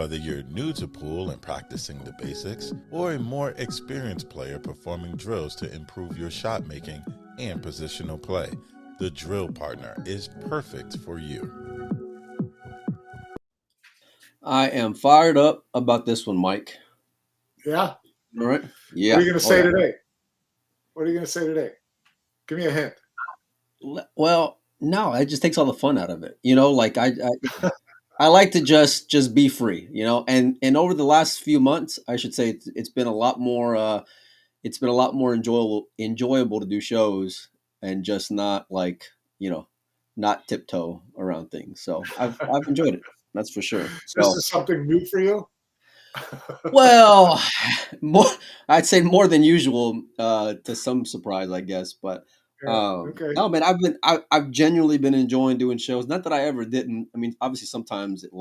Whether you're new to pool and practicing the basics, or a more experienced player performing drills to improve your shot making and positional play, the Drill Partner is perfect for you. I am fired up about this one, Mike. Yeah. All right. Yeah. What are you going to say today? What are you going to say today? Give me a hint. Well, no, it just takes all the fun out of it. Like I like to just be free, and over the last few months, I should say it's been a lot more enjoyable to do shows and just not not tiptoe around things. So I've enjoyed it. That's for sure. This is something new for you? Well, I'd say more than usual, to some surprise, I guess. But okay. no, man, I've genuinely been enjoying doing shows. Not that I ever didn't. I mean, obviously, sometimes it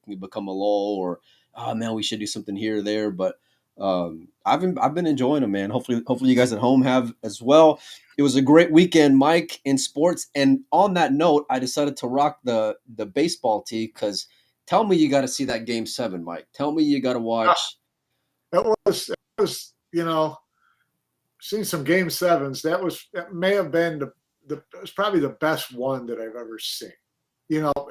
can become a lull, or oh man, we should do something here or there. But I've been enjoying them, man. Hopefully, you guys at home have as well. It was a great weekend, Mike, in sports. And on that note, I decided to rock the baseball tee because. Tell me you got to see that Game 7, Mike. Tell me you got to watch. It was seeing some Game 7s. That may have been it was probably the best one that I've ever seen.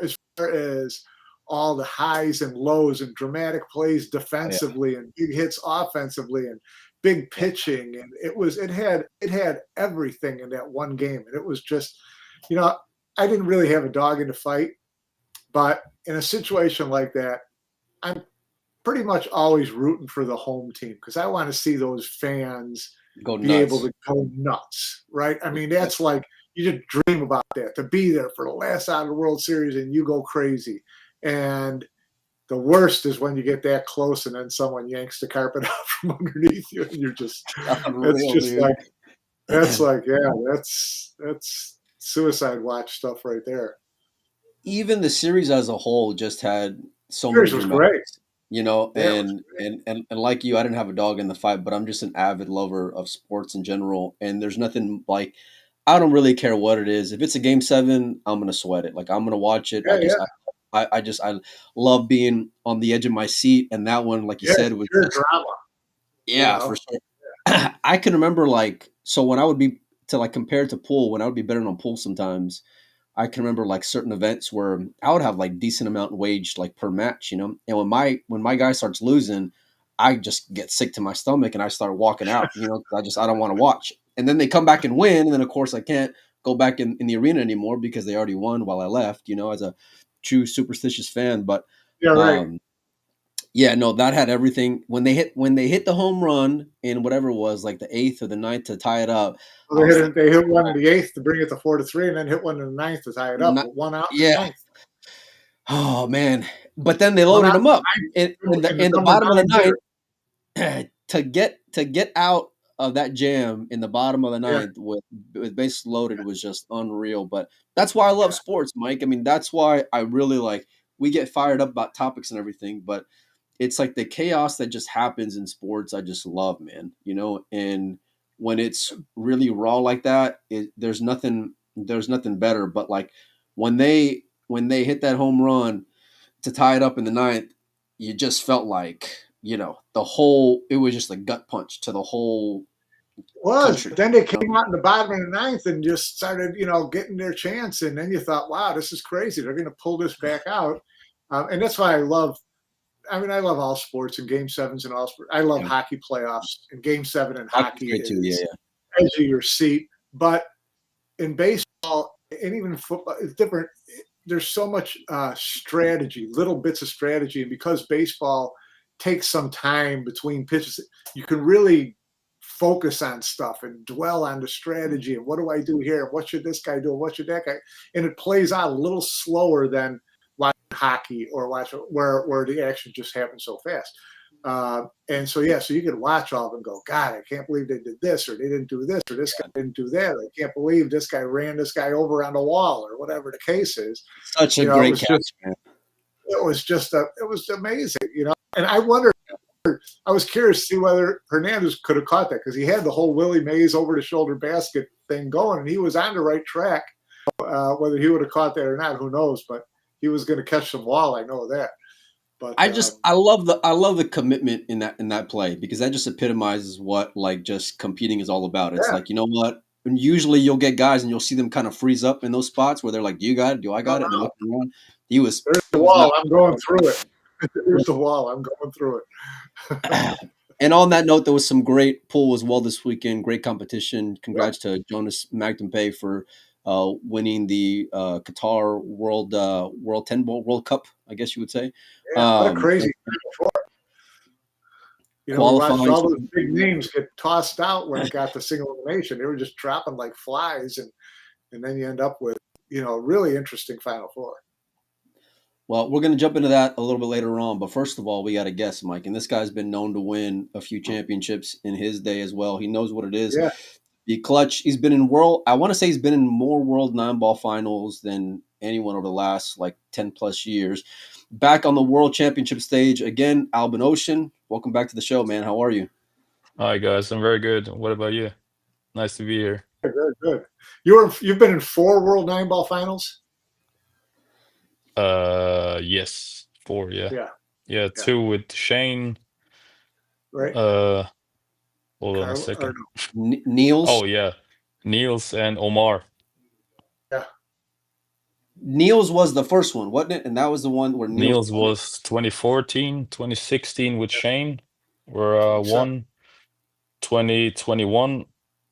As far as all the highs and lows and dramatic plays defensively and big hits offensively and big pitching, and it had everything in that one game. And it was just, I didn't really have a dog in the fight. But in a situation like that, I'm pretty much always rooting for the home team because I want to see those fans be able to go nuts, right? I mean, that's like you just dream about that, to be there for the last out of the World Series and you go crazy. And the worst is when you get that close and then someone yanks the carpet out from underneath you and you're just that's suicide watch stuff right there. Even the series as a whole just had so many was great. And like you, I didn't have a dog in the fight, but I'm just an avid lover of sports in general. And there's nothing like, I don't really care what it is. If it's a Game 7, I'm going to sweat it. Like I'm going to watch it. I love being on the edge of my seat. And that one, like you said, was drama. Yeah, for sure. I can remember so when I would be compared to pool, when I would be betting on pool sometimes, I can remember certain events where I would have decent amount waged per match, and when my guy starts losing, I just get sick to my stomach and I start walking out, I don't want to watch. And then they come back and win, and then of course I can't go back in the arena anymore because they already won while I left, as a true superstitious fan. But yeah, no, that had everything. When they hit the home run in whatever it was, the 8th or the 9th to tie it up. Well, they hit one in the 8th to bring it to 4-3, and then hit one in the 9th to tie it up. One out. Yeah. Oh man! But then they loaded them up in the bottom of the 9th to get out of that jam in the bottom of the 9th with bases loaded was just unreal. But that's why I love sports, Mike. I mean, that's why I really we get fired up about topics and everything, but it's the chaos that just happens in sports. I just love, man, and when it's really raw like that, there's nothing better. But when they hit that home run to tie it up in the 9th, you just felt it was just a gut punch to the whole country. Then they came out in the bottom of the 9th and just started, getting their chance. And then you thought, wow, this is crazy. They're going to pull this back out. And that's why I love all sports and Game 7s and all sports. I love hockey playoffs and Game 7 and hockey is edge of your seat. But in baseball and even football, it's different. There's so much strategy, little bits of strategy. And because baseball takes some time between pitches, you can really focus on stuff and dwell on the strategy and what do I do here? What should this guy do? And what should that guy? And it plays out a little slower than watching hockey or where the action just happens so fast. And so you can watch all of them and go, God, I can't believe they did this or they didn't do this or this guy didn't do that. I can't believe this guy ran this guy over on the wall or whatever the case is. Such a great catch, man. It was amazing, And I was curious to see whether Hernandez could have caught that because he had the whole Willie Mays over the shoulder basket thing going and he was on the right track. Whether he would have caught that or not, who knows? But he was going to catch some wall. I know that. But I love the commitment in that play, because that just epitomizes what like just competing is all about. It's yeah, like, you know what? And usually you'll get guys and you'll see them kind of freeze up in those spots where they're like, "Do you got it? Do I no, got it?" And they're no, looking around. He was there's it the was not. wall. I'm going through it. Here's the wall. I'm going through it. And on that note, there was some great pool as well this weekend. Great competition. Yep. Congrats to Jonas Magdenpay for winning the Qatar World 10 Ball World Cup, I guess you would say. Yeah, what a And crazy Four. We watched qualifying. all those big names get tossed out when it got to single elimination. They were just dropping like flies, and then you end up with really interesting Final Four. Well, we're going to jump into that a little bit later on, but first of all, we got to guess, Mike. And this guy's been known to win a few championships in his day as well. He knows what it is. Yeah, Be clutch. He's been in I want to say he's been in more World 9-Ball finals than anyone over the last like 10 plus years. Back on the World Championship stage again, Albin Ouschan. Welcome back to the show, man. How are you? Hi guys, I'm very good. What about you? Nice to be here. very good. You've been in 4 World 9-Ball finals. Yes, 4, yeah. Yeah, Yeah, 2 with Shane. right. Hold on a second. Niels. Oh yeah, Niels and Omar. Yeah, Niels was the first one, wasn't it? And that was the one where Niels was 2014, 2016 with Shane. We're won 2021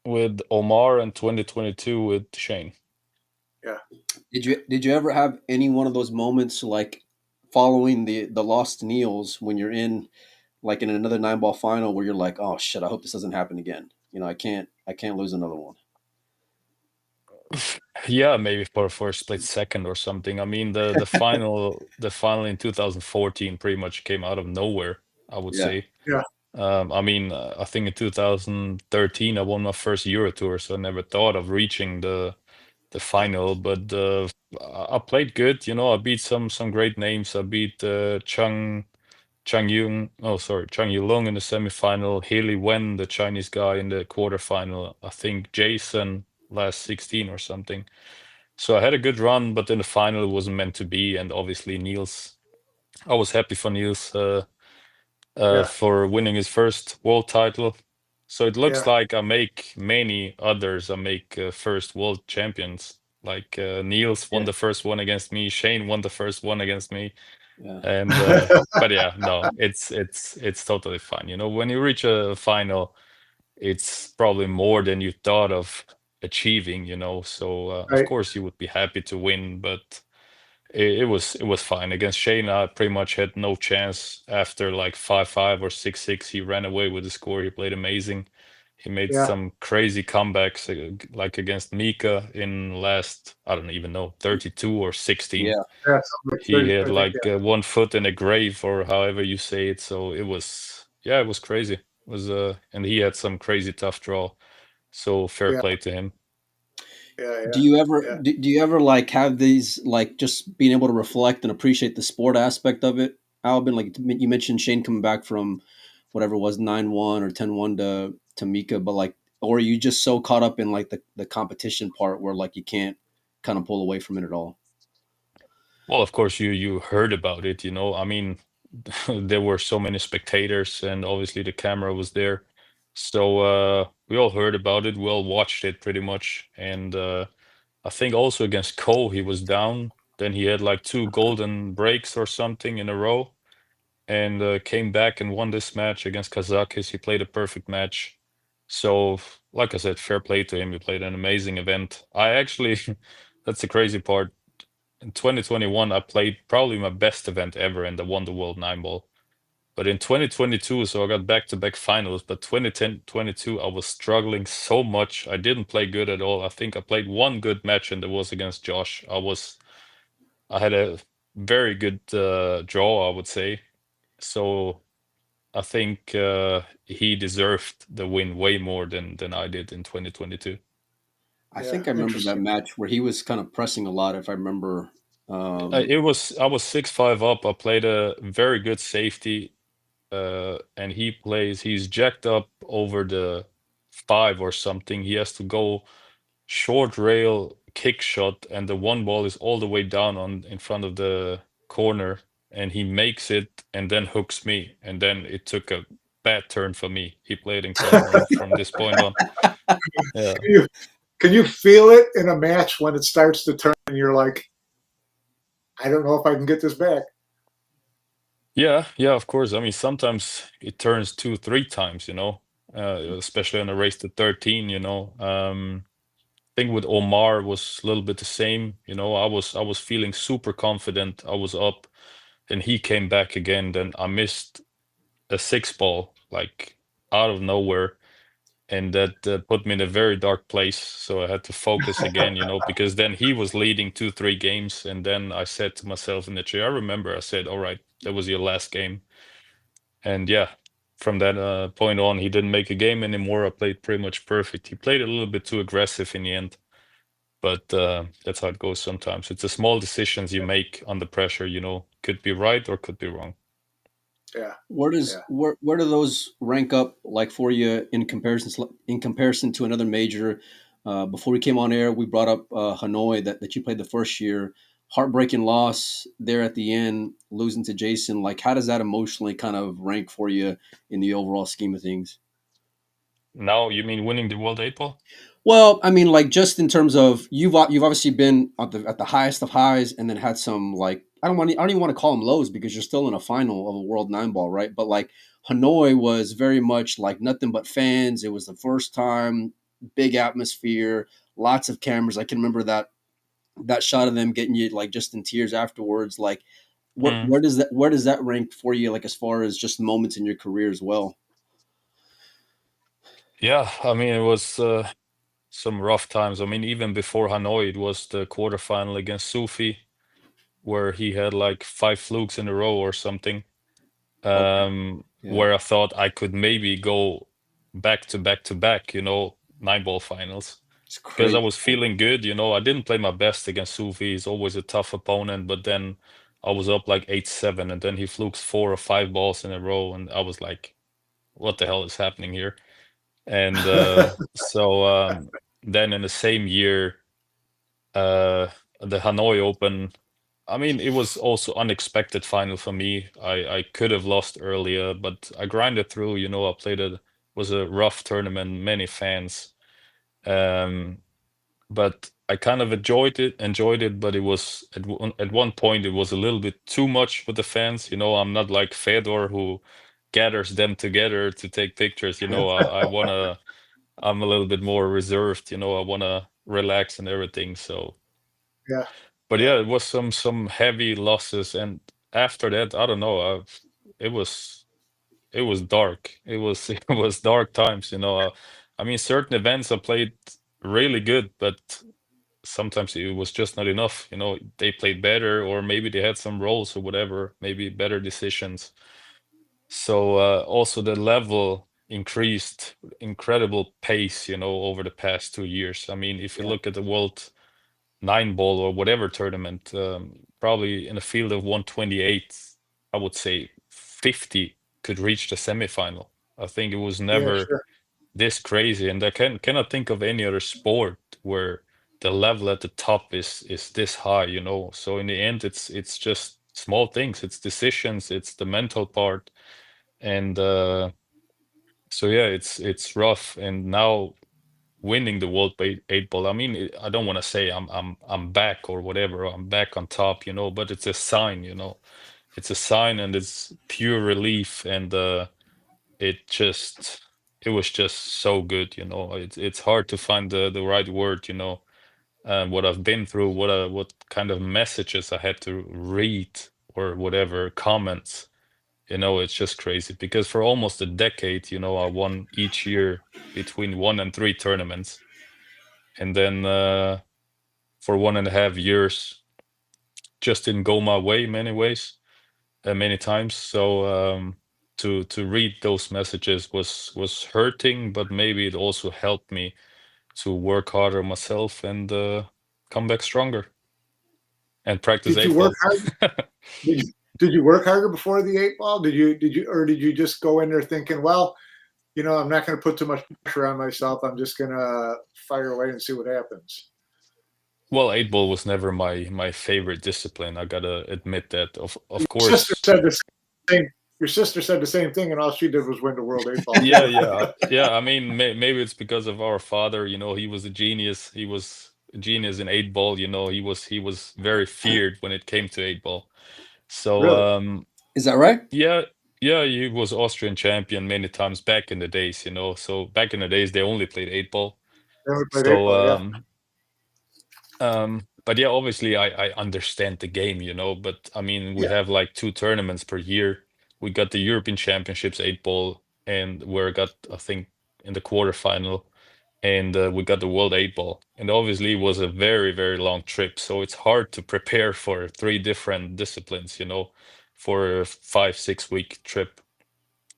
with Omar and 2022 with Shane. yeah. Did you ever have any one of those moments like following the lost Niels when you're in like in another 9-Ball final where you're like, oh shit, I hope this doesn't happen again. I can't lose another one. Yeah, maybe for a split second or something. I mean, the final in 2014 pretty much came out of nowhere, I would say. Yeah. I mean, I think in 2013 I won my first Euro Tour, so I never thought of reaching the final. But I played good, I beat some great names. I beat Chang Yulong in the semifinal, Haley Wen, the Chinese guy, in the quarterfinal. I think Jason last 16 or something. So I had a good run, but in the final it wasn't meant to be. And obviously Niels, I was happy for Niels for winning his first world title. So it looks like I make many others. I make first world champions. Like Niels won the first one against me. Shane won the first one against me. Yeah. And but yeah, no, it's totally fine. When you reach a final, it's probably more than you thought of achieving. So of course you would be happy to win, but it was fine. Against Shane, I pretty much had no chance. After like 5-5 or 6-6, he ran away with the score. He played amazing. He made some crazy comebacks, like against Mika in last, I don't even know, 32 or 16. Yeah. He had like 1 foot in a grave, or however you say it. So it was crazy. It was and he had some crazy tough draw. So fair play to him. Yeah. Do you ever like have these like just being able to reflect and appreciate the sport aspect of it, Albin? Like you mentioned Shane coming back from whatever it was 9-1 or 10-1 to Mika, but like, or are you just so caught up in like the competition part where like you can't kind of pull away from it at all? Well, of course you heard about it, I mean, there were so many spectators and obviously the camera was there. So we all heard about it, we all watched it pretty much. And I think also against Cole, he was down. Then he had like 2 golden breaks or something in a row, and came back and won this match against Kazakis. He played a perfect match. So, like I said, fair play to him. He played an amazing event. I actually, that's the crazy part. In 2021, I played probably my best event ever, and I won the World 9-Ball. But in 2022, so I got back-to-back finals. But 2022, I was struggling so much. I didn't play good at all. I think I played 1 good match, and it was against Josh. I had a very good draw, I would say. So I think he deserved the win way more than I did in 2022. I think I remember that match where he was kind of pressing a lot, if I remember. I was 6-5 up. I played a very good safety, and he's jacked up over the 5 or something. He has to go short rail kick shot, and the 1 ball is all the way down in front of the corner. and he makes it and then hooks me, and then it took a bad turn for me. He played incredible from this point on. Yeah. Can you feel it in a match when it starts to turn and you're like, I don't know if I can get this back? Yeah, yeah, of course. I mean, sometimes it turns 2, 3 times, especially on a race to 13, thing with Omar was a little bit the same. I was feeling super confident. I was up, and he came back again. Then I missed a 6 ball, like out of nowhere, and that put me in a very dark place. So I had to focus again, because then he was leading 2, 3 games, and then I said to myself in the chair, I remember I said, "All right, that was your last game." And yeah, from that point on, he didn't make a game anymore. I played pretty much perfect. He played a little bit too aggressive in the end. But that's how it goes sometimes. It's the small decisions you make under pressure, could be right or could be wrong. Yeah. Where do those rank up like for you in comparison to another major? Before we came on air, we brought up Hanoi that you played the first year. Heartbreaking loss there at the end, losing to Jason. Like, how does that emotionally kind of rank for you in the overall scheme of things? Now, you mean winning the World 8 Ball? Well, I mean, like just in terms of you've obviously been at the highest of highs, and then had some like I don't even want to call them lows because you're still in a final of a World 9 Ball, right? But like Hanoi was very much like nothing but fans. It was the first time, big atmosphere, lots of cameras. I can remember that shot of them getting you like just in tears afterwards. Like, Mm. where does that rank for you? Like as far as just moments in your career as well. Yeah, I mean, it was some rough times. I mean, even before Hanoi, it was the quarterfinal against Sufi, where he had like 5 flukes in a row or something, Okay, yeah, where I thought I could maybe go back to back to back, 9 ball finals. it's Because I crazy. was feeling good, I didn't play my best against Sufi. He's always a tough opponent, but then I was up like 8-7, and then he flukes 4 or 5 balls in a row, and I was like, "What the hell is happening here?" And then in the same year, uh, the Hanoi Open. I mean, it was also unexpected final for me. I could have lost earlier, but I grinded through. I played it. Was a rough tournament, many fans. Um, but I kind of enjoyed it, but it was at one point it was a little bit too much with the fans. I'm not like Fedor who gathers them together to take pictures. I'm a little bit more reserved. I wanna relax and everything. So, Yeah. but Yeah. yeah, it was some heavy losses, and after that, I don't know. It was it was dark. It was it was dark times. I mean, certain events I played really good, but sometimes it was just not enough. They played better, or maybe they had some roles or whatever, maybe better decisions. So also the level increased incredible pace, over the past 2 years. I mean, if you Yeah, look at the World 9 Ball or whatever tournament, probably in a field of 128, I would say 50 could reach the semifinal. I think it was Yeah. never Sure. this crazy, and I cannot think of any other sport where the level at the top is this high, So in the end, it's just small things, it's decisions, it's the mental part, and so yeah, it's rough. And now winning the World 8 Ball, I mean, I don't want to say I'm back or whatever, I'm back on top, but it's a sign, it's a sign, and it's pure relief, and it was just so good. It's hard to find the right word. What I've been through, what kind of messages I had to read or whatever comments. It's just crazy because for almost a decade, I won each year between 1 and 3 tournaments, and then for 1.5 years just didn't go my way many ways, many times. So to read those messages was hurting, but maybe it also helped me to work harder myself and come back stronger and practice Did you eight work ball. hard? Did you work harder before the 8 ball? Did you just go in there thinking, well, I'm not going to put too much pressure on myself. I'm just going to fire away and see what happens. Well, eight ball was never my favorite discipline. I gotta admit that. Of Your sister course, said the same. Your sister said the same thing, and all she did was win the World Eight Ball yeah, tournament. yeah, yeah. I mean, maybe it's because of our father. You know, he was a genius. He was a genius in eight ball. You know, he was very feared when it came to eight ball. So Really? Is that right? yeah, yeah, he was Austrian champion many times back in the days. You know, so back in the days they only played eight ball. They only played eight So ball. Yeah. but yeah, obviously I understand the game, you know, but I mean we Yeah. have like two tournaments per year. We got the European Championships eight ball and where I got I think in the quarterfinal and we got the World eight ball. And obviously it was a very, very long trip. So it's hard to prepare for three different disciplines, you know, for a 5, 6 week trip.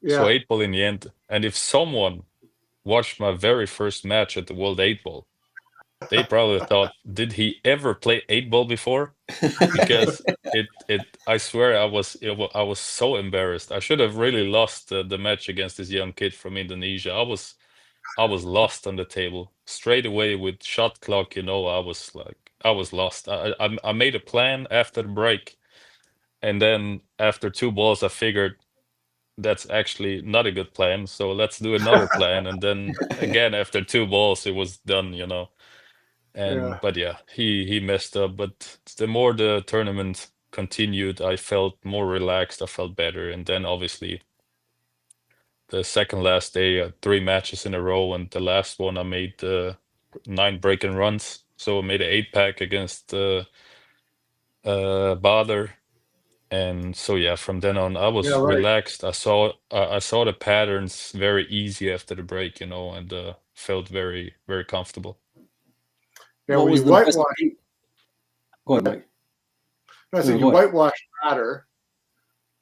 So Yeah. eight ball in the end. And if someone watched my very first match at the World eight ball, they probably thought, did he ever play eight ball before? Because I swear I was so embarrassed. I should have really lost the match against this young kid from Indonesia. I was lost on the table straight away with shot clock, you know. I was lost. I made a plan after the break, and then after two balls I figured that's actually not a good plan, so let's do another plan, and then again after two balls it was done, you know. Yeah. And but yeah, he messed up. But the more the tournament continued, I felt more relaxed. I felt better. And then obviously the second last day, three matches in a row, and the last one I made 9 break and runs. So I made an 8 pack against Bader. And so yeah, from then on I Yeah. was Right. relaxed. I saw the patterns very easy after the break, you know, and felt very, very comfortable. Yeah. What Well, was you the best whitewash. thing? Go ahead, Mike. I No, said you go ahead. whitewash batter,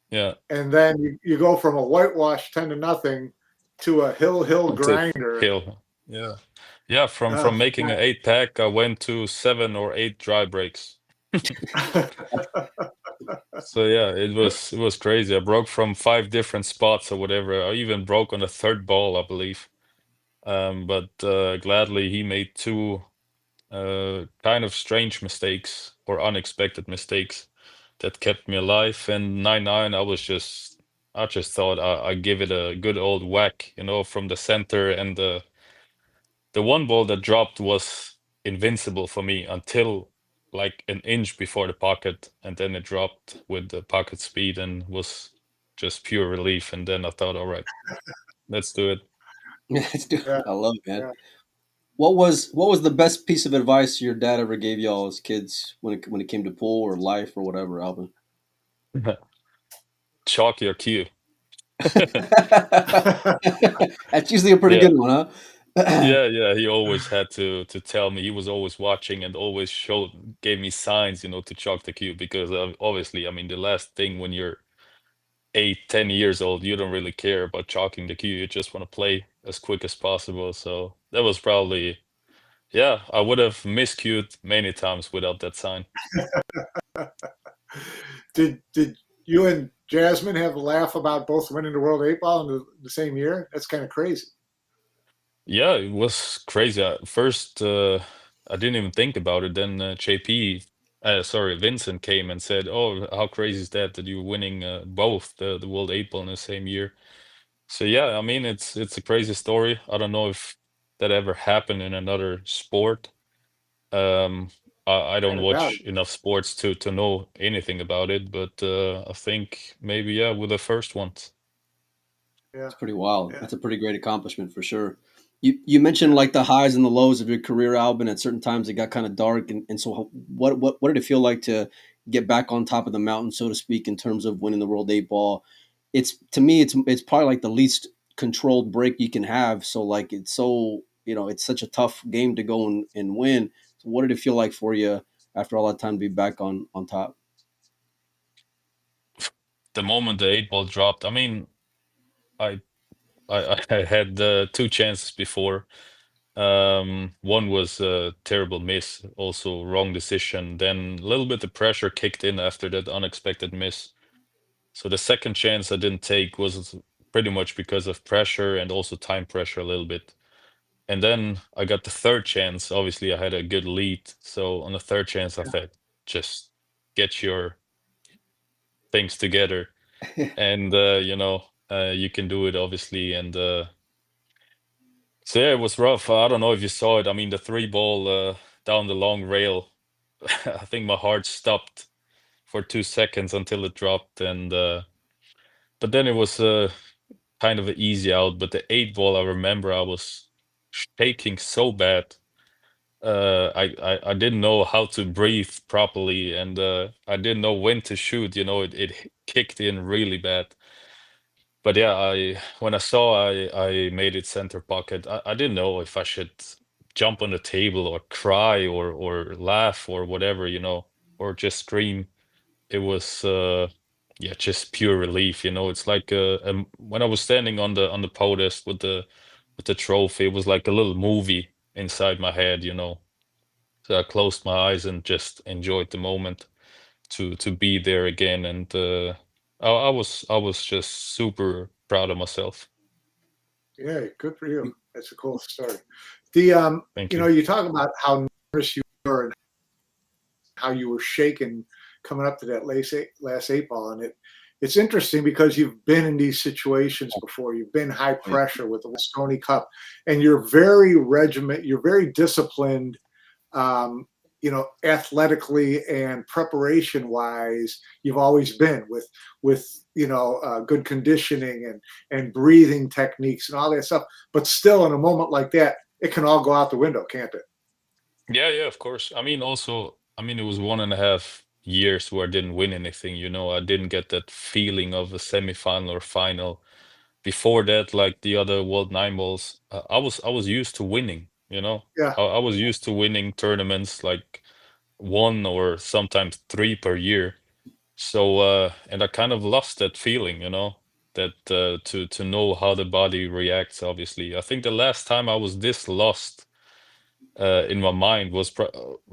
Yeah. and then you go from a whitewash 10-0 to a hill To grinder. Hill. Yeah. Yeah, from Uh, making an 8 pack, I went to 7 or 8 dry breaks. So yeah, it was crazy. I broke from 5 different spots or whatever. I even broke on the third ball, I believe. But gladly he made two kind of strange mistakes or unexpected mistakes that kept me alive. And 9-9, I just thought I give it a good old whack, you know, from the center, and the one ball that dropped was invincible for me until like an inch before the pocket, and then it dropped with the pocket speed and was just pure relief. And then I thought, all right, let's do it. yeah. I love it, man. Yeah. What was the best piece of advice your dad ever gave y'all as kids when it came to pool or life or whatever, Alvin? Chalk your cue. That's usually a pretty Yeah. good one, huh? Yeah, yeah, he always had to tell me. He was always watching and always gave me signs, you know, to chalk the cue because obviously, I mean, the last thing when you're 8, 10 years old, you don't really care about chalking the cue. You just want to play as quick as possible. So that was probably, yeah, I would have miscued many times without that sign. Did you and Jasmine have a laugh about both winning the World Eight Ball in the same year? That's kind of crazy. Yeah, it was crazy. First, I didn't even think about it. Then sorry, Vincent came and said, "Oh, how crazy is that you're winning both the World Eight Ball in the same year?" So yeah, I mean, it's a crazy story. I don't know if that ever happened in another sport. Um, I Kind don't of doubt watch it. enough sports to know anything about it, but I think maybe yeah, with the first ones. Yeah. It's pretty wild. Yeah. That's a pretty great accomplishment for sure. You mentioned Yeah. like the highs and the lows of your career, Albin. At certain times, it got kind of dark, and so what did it feel like to get back on top of the mountain, so to speak, in terms of winning the World Eight Ball? It's to me, it's probably like the least controlled break you can have. So like it's so it's such a tough game to go and win. So what did it feel like for you after all that time to be back on top? The moment the eight ball dropped, I mean, I I had two chances before. One was a terrible miss, also wrong decision. Then a little bit of pressure kicked in after that unexpected miss. So the second chance I didn't take was pretty much because of pressure and also time pressure a little bit. And then I got the third chance. Obviously, I had a good lead. So on the third chance, I thought, just get your things together. And, you can do it, obviously. And so, yeah, it was rough. I don't know if you saw it. I mean, the three ball down the long rail, I think my heart stopped for 2 seconds until it dropped. And, but then it was kind of an easy out. But the eight ball, I remember I was shaking so bad. I didn't know how to breathe properly, and I didn't know when to shoot. It kicked in really bad. But yeah, I when I saw I made it center pocket, I didn't know if I should jump on the table or cry or laugh or whatever, or just scream. It was yeah, just pure relief. It's like when I was standing on the podest with the trophy, it was like a little movie inside my head. So I closed my eyes and just enjoyed the moment to be there again, and I was just super proud of myself. Yeah, good for you. That's a cool story. The Thank you. you talk about how nervous you were and how you were shaken coming up to that last eight ball, and it's interesting because you've been in these situations before. You've been high pressure with the Moscone Cup, and you're very you're very disciplined, athletically and preparation wise. You've always been with good conditioning and breathing techniques and all that stuff. But still, in a moment like that, it can all go out the window, can't it? Yeah, yeah, of course. I mean, also, it was 1.5 years where I didn't win anything. I didn't get that feeling of a semifinal or final. Before that, like the other World Nine Balls, I was used to winning. Yeah, I was used to winning tournaments, like one or sometimes three per year. So, and I kind of lost that feeling, that to know how the body reacts. Obviously, I think the last time I was this lost in my mind was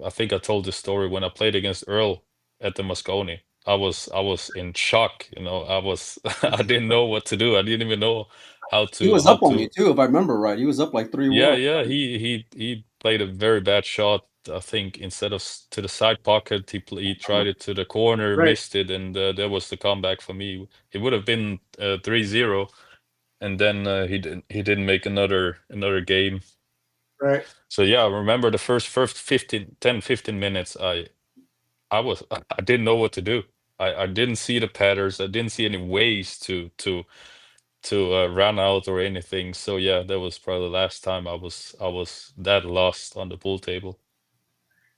I think I told this story when I played against Earl at the Moscone. I was in shock. I was I didn't know what to do. I didn't even know how He to was how up on you to. too, if I remember right. He was up like 3-1. Yeah, yeah. He played a very bad shot. I think instead of to the side pocket, he tried it to the corner, right, missed it, and that was the comeback for me. It would have been 3-0, and then he didn't make another game. right. So yeah, I remember the first 15 minutes, I didn't know what to do. I didn't see the patterns. I didn't see any ways to run out or anything. So yeah, that was probably the last time I was that lost on the pool table.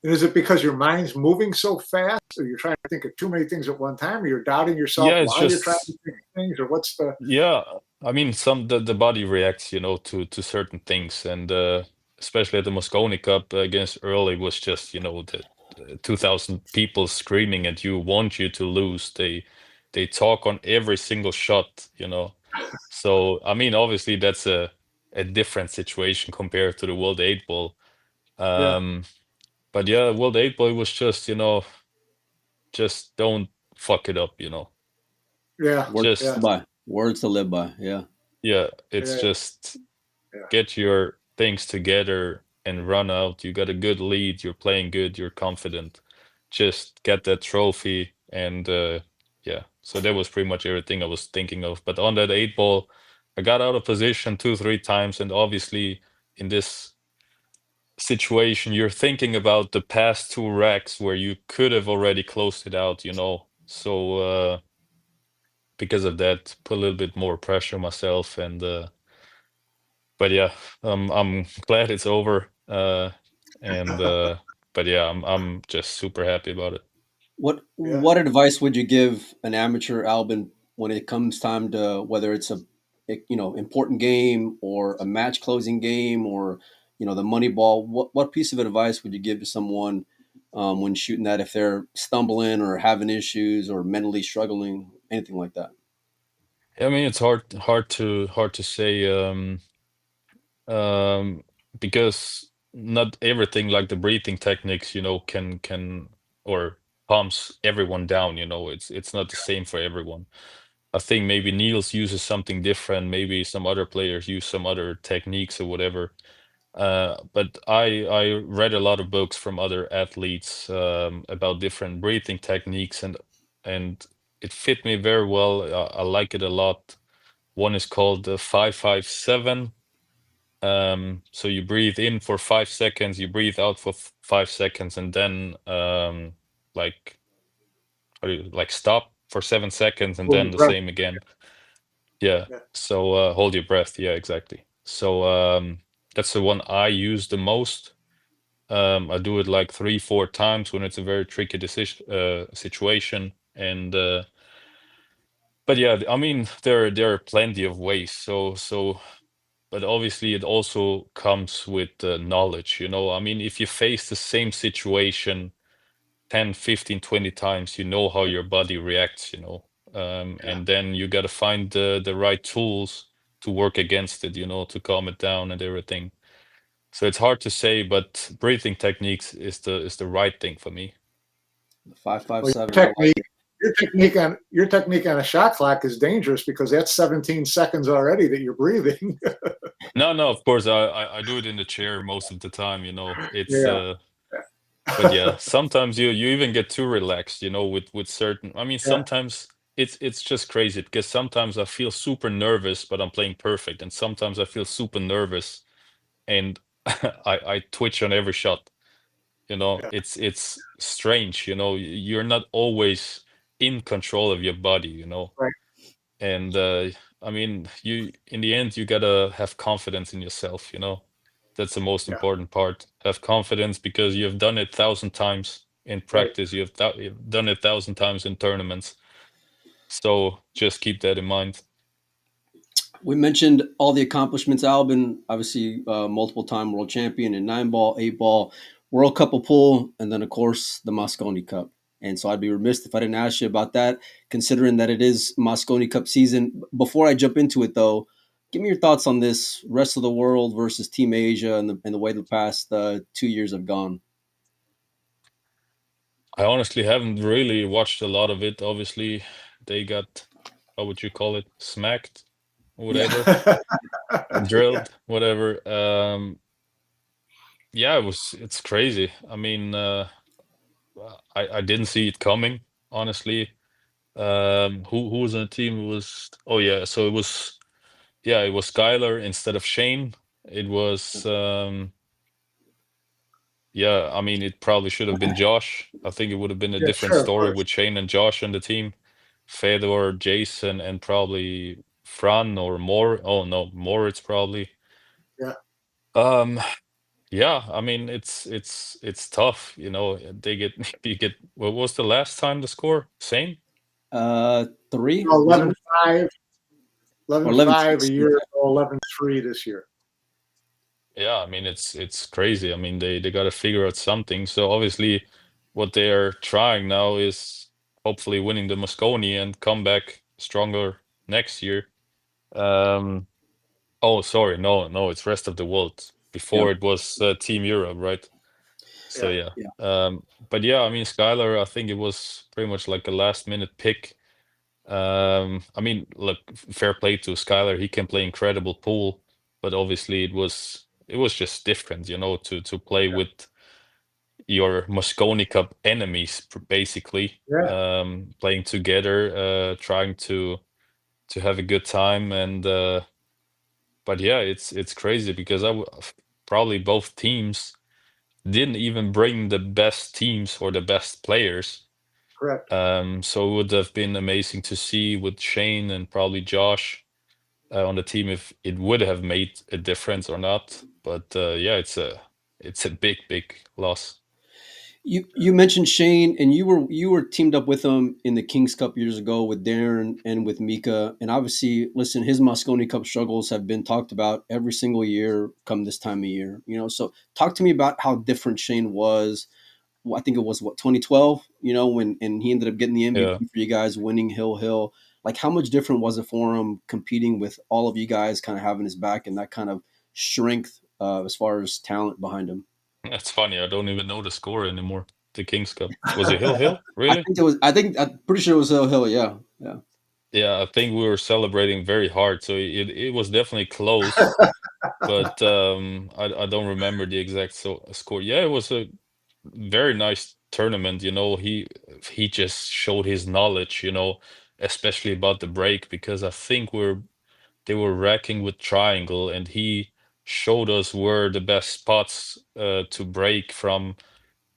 And is it because your mind's moving so fast, or you're trying to think of too many things at one time, or you're doubting yourself Yeah, it's while you're trying to just think of things, or what's the? yeah. Some the body reacts, to certain things, and especially at the Moscone Cup against Earl, it was just the 2,000 people screaming at you, want you to lose. They talk on every single shot. So obviously that's a different situation compared to the World Eight Ball. Yeah, Um, but yeah, World Eight Ball was just don't fuck it up. yeah, Words to yeah, live Just by. Words to live by. Yeah. yeah, it's yeah, just yeah. get your things together and run out. You got a good lead, you're playing good, you're confident. Just get that trophy and yeah. So that was pretty much everything I was thinking of. But on that eight ball, I got out of position two, three times, and obviously in this situation, you're thinking about the past two racks where you could have already closed it out. So because of that, put a little bit more pressure on myself and but yeah, I'm glad it's over. And but yeah, I'm just super happy about it. What Yeah. what advice would you give an amateur Albin when it comes time to whether it's a important game or a match closing game or the money ball? What piece of advice would you give to someone when shooting that if they're stumbling or having issues or mentally struggling, anything like that? It's hard to say um, because not everything like the breathing techniques, can or calms everyone down. It's not the same for everyone. I think maybe Niels uses something different. Maybe some other players use some other techniques or whatever. But I read a lot of books from other athletes about different breathing techniques, and it fit me very well. I like it a lot. One is called the 5-5-7. So you breathe in for 5 seconds, you breathe out for 5 seconds, and then like like stop for 7 seconds, and Hold your then the breath. same again. Yeah. Yeah. So hold your breath. Yeah, exactly. So that's the one I use the most. I do it like 3-4 times when it's a very tricky situation, and but yeah, I mean there are plenty of ways. But obviously it also comes with knowledge, you know. I mean, if you face the same situation 10, 15, 20 times, you know how your body reacts, you know. And then you got to find the right tools to work against it, you know, to calm it down and everything. So it's hard to say, but breathing techniques is the right thing for me. 5-5-7. Well, your technique on a shot clock is dangerous because that's 17 seconds already that you're breathing. No, of course I do it in the chair most of the time, you know. It's Yeah. but yeah, sometimes you even get too relaxed, you know, with certain. I mean, Yeah. sometimes it's just crazy because sometimes I feel super nervous, but I'm playing perfect, and sometimes I feel super nervous and I twitch on every shot. You know, Yeah. it's strange, you know. You're not always in control of your body, you know. Right. And I mean, you in the end you gotta have confidence in yourself, you know. That's the most Yeah. important part. Have confidence because you've done it 1,000 times in Right. practice. You've done it 1,000 times in tournaments. So just keep that in mind. We mentioned all the accomplishments. Albin, obviously, multiple time world champion in 9-ball, 8-ball, World Cup of pool, and then of course the Moscone Cup. And so I'd be remiss if I didn't ask you about that, considering that it is Moscone Cup season. Before I jump into it, though, give me your thoughts on this rest of the world versus Team Asia and the way the past 2 years have gone. I honestly haven't really watched a lot of it. Obviously, they got, how would you call it, smacked, Yeah. whatever, Yeah. drilled, whatever. Yeah, it's crazy. I mean, I didn't see it coming, honestly. Who was on the team? It was, oh yeah, so it was, yeah, it was Skylar instead of Shane. It was yeah, I mean it probably should have been Josh. I think it would have been a Yeah. different Sure. Of story course. with Shane and Josh on the team. Fedor, Jason, and probably Fran or more. Oh no, Moritz probably. Yeah. Um yeah, I mean it's tough, you know. They get you get, what was the last time the score? Same? 3 No, was it? 11-5. Or 11-5 a 11-6? year ago, 11-3 this year. Yeah, I mean it's crazy. I mean they got to figure out something. So obviously, what they are trying now is hopefully winning the Moscone and come back stronger next year. Um, oh, sorry, no, it's rest of the world. Before Yep. it was Team Europe, right? So Yeah. yeah. Yeah. But yeah, I mean Skylar, I think it was pretty much like a last minute pick. I mean, look, fair play to Skylar. He can play incredible pool, but obviously it was just different, you know, to play with your Moscone Cup enemies, basically, Yeah. playing together, trying to have a good time, and but yeah, it's crazy because probably both teams didn't even bring the best teams or the best players. Correct. So it would have been amazing to see with Shane and probably Josh on the team if it would have made a difference or not. But yeah, it's a big loss. You mentioned Shane, and you were teamed up with him in the Kings Cup years ago with Darren and with Mika. And obviously, listen, his Moscone Cup struggles have been talked about every single year come this time of year. You know, so talk to me about how different Shane was. Well, I think it was what 2012. You know, when and he ended up getting the MVP Yeah. for you guys, winning Hill. Like, how much different was it for him competing with all of you guys, kind of having his back and that kind of strength as far as talent behind him? That's funny. I don't even know the score anymore. The Kings Cup. Was it Hill? I Really? think it was. I'm pretty sure it was Hill. Yeah, yeah. Yeah, I think we were celebrating very hard, so it was definitely close, but I don't remember the exact score. Yeah, it was a very nice tournament, you know. He just showed his knowledge, you know, especially about the break, because I think they were racking with triangle, and he showed us where the best spots to break from,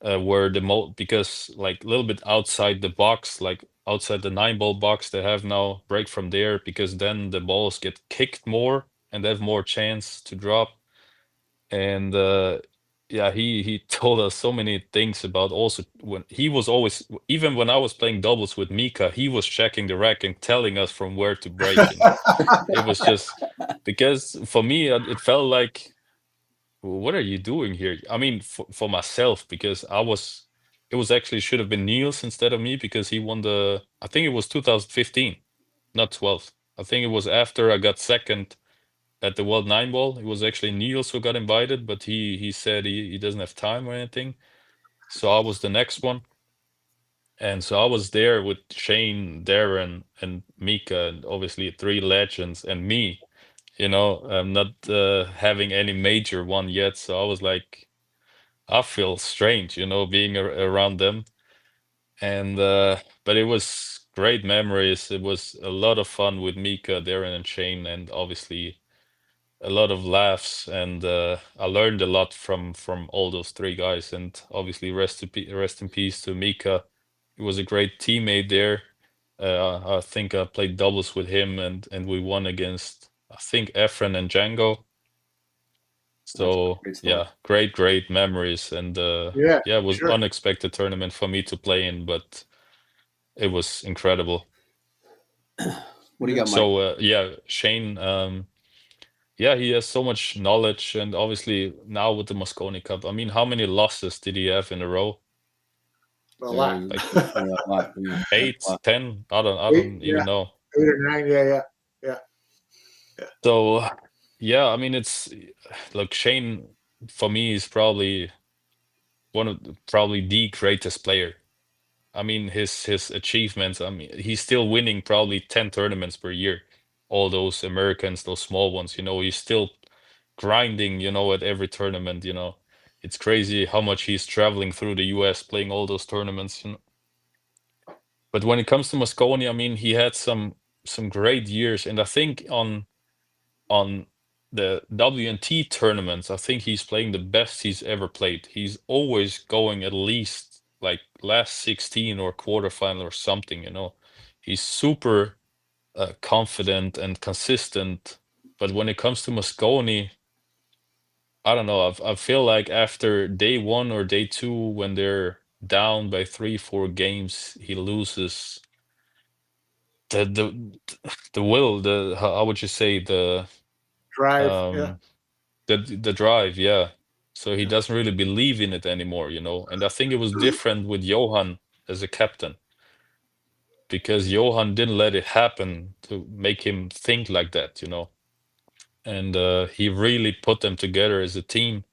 where the because like a little bit outside the box, like outside the 9-ball box, they have now break from there, because then the balls get kicked more and they have more chance to drop. And yeah, he told us so many things about, also when he was always, even when I was playing doubles with Mika, he was checking the rack and telling us from where to break, you know. It was just because for me it felt like, what are you doing here? I mean, for myself, because it was actually should have been Niels instead of me, because he won I think it was 2015, not 12. I think it was after I got second at the World 9-ball. It was actually Niels who got invited, but he said he doesn't have time or anything. So I was the next one. And so I was there with Shane, Darren, and Mika, and obviously three legends, and me. You know, I'm not having any major one yet. So I was like, I feel strange, you know, being around them. And but it was great memories. It was a lot of fun with Mika, Darren, and Shane, and obviously a lot of laughs. And I learned a lot from all those three guys. And obviously, rest in peace to Mika. He was a great teammate there. I think I played doubles with him, and we won against, I think, Efren and Django. That's a So great story. yeah, great memories. And Yeah, yeah, it was sure. unexpected tournament for me to play in, but it was incredible. What do you got, Mike? So yeah, Shane, yeah, he has so much knowledge, and obviously now with the Moscone Cup, I mean, how many losses did he have in a row? A lot. Like Yeah, a lot. Yeah, a 8, lot. 10? I Eight, don't yeah, even know. 8 or 9. Yeah, yeah. So yeah, I mean, look, Shane for me is probably probably the greatest player. I mean, his achievements. I mean, he's still winning probably 10 tournaments per year. All those Americans, those small ones, you know, he's still grinding, you know, at every tournament, you know. It's crazy how much he's traveling through the US playing all those tournaments, you know. But when it comes to Moscone, I mean, he had some great years, and I think on the WNT tournaments, I think he's playing the best he's ever played. He's always going at least like last 16 or quarterfinal or something, you know. He's super confident and consistent. But when it comes to Moscone, I don't know. I feel like after day one or day two, when they're down by 3, 4 games, he loses the will, how would you say, Drive. Yeah. um the drive, yeah. So he doesn't really believe in it anymore, you know. And I think it was different with Johan as a captain, because Johan didn't let it happen to make him think like that, you know. And he really put them together as a team.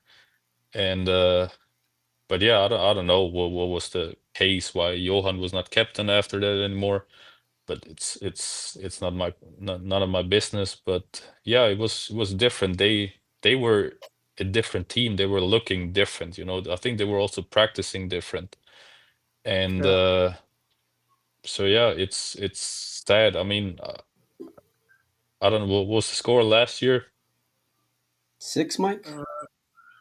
And but yeah, I don't know what was the case why Johan was not captain after that anymore. But it's none of my business. But yeah, it was different. They were a different team. They were looking different, you know. I think they were also practicing different. And Yeah. so yeah, it's sad. I mean, I don't know, what was the score last year? 6, Mike?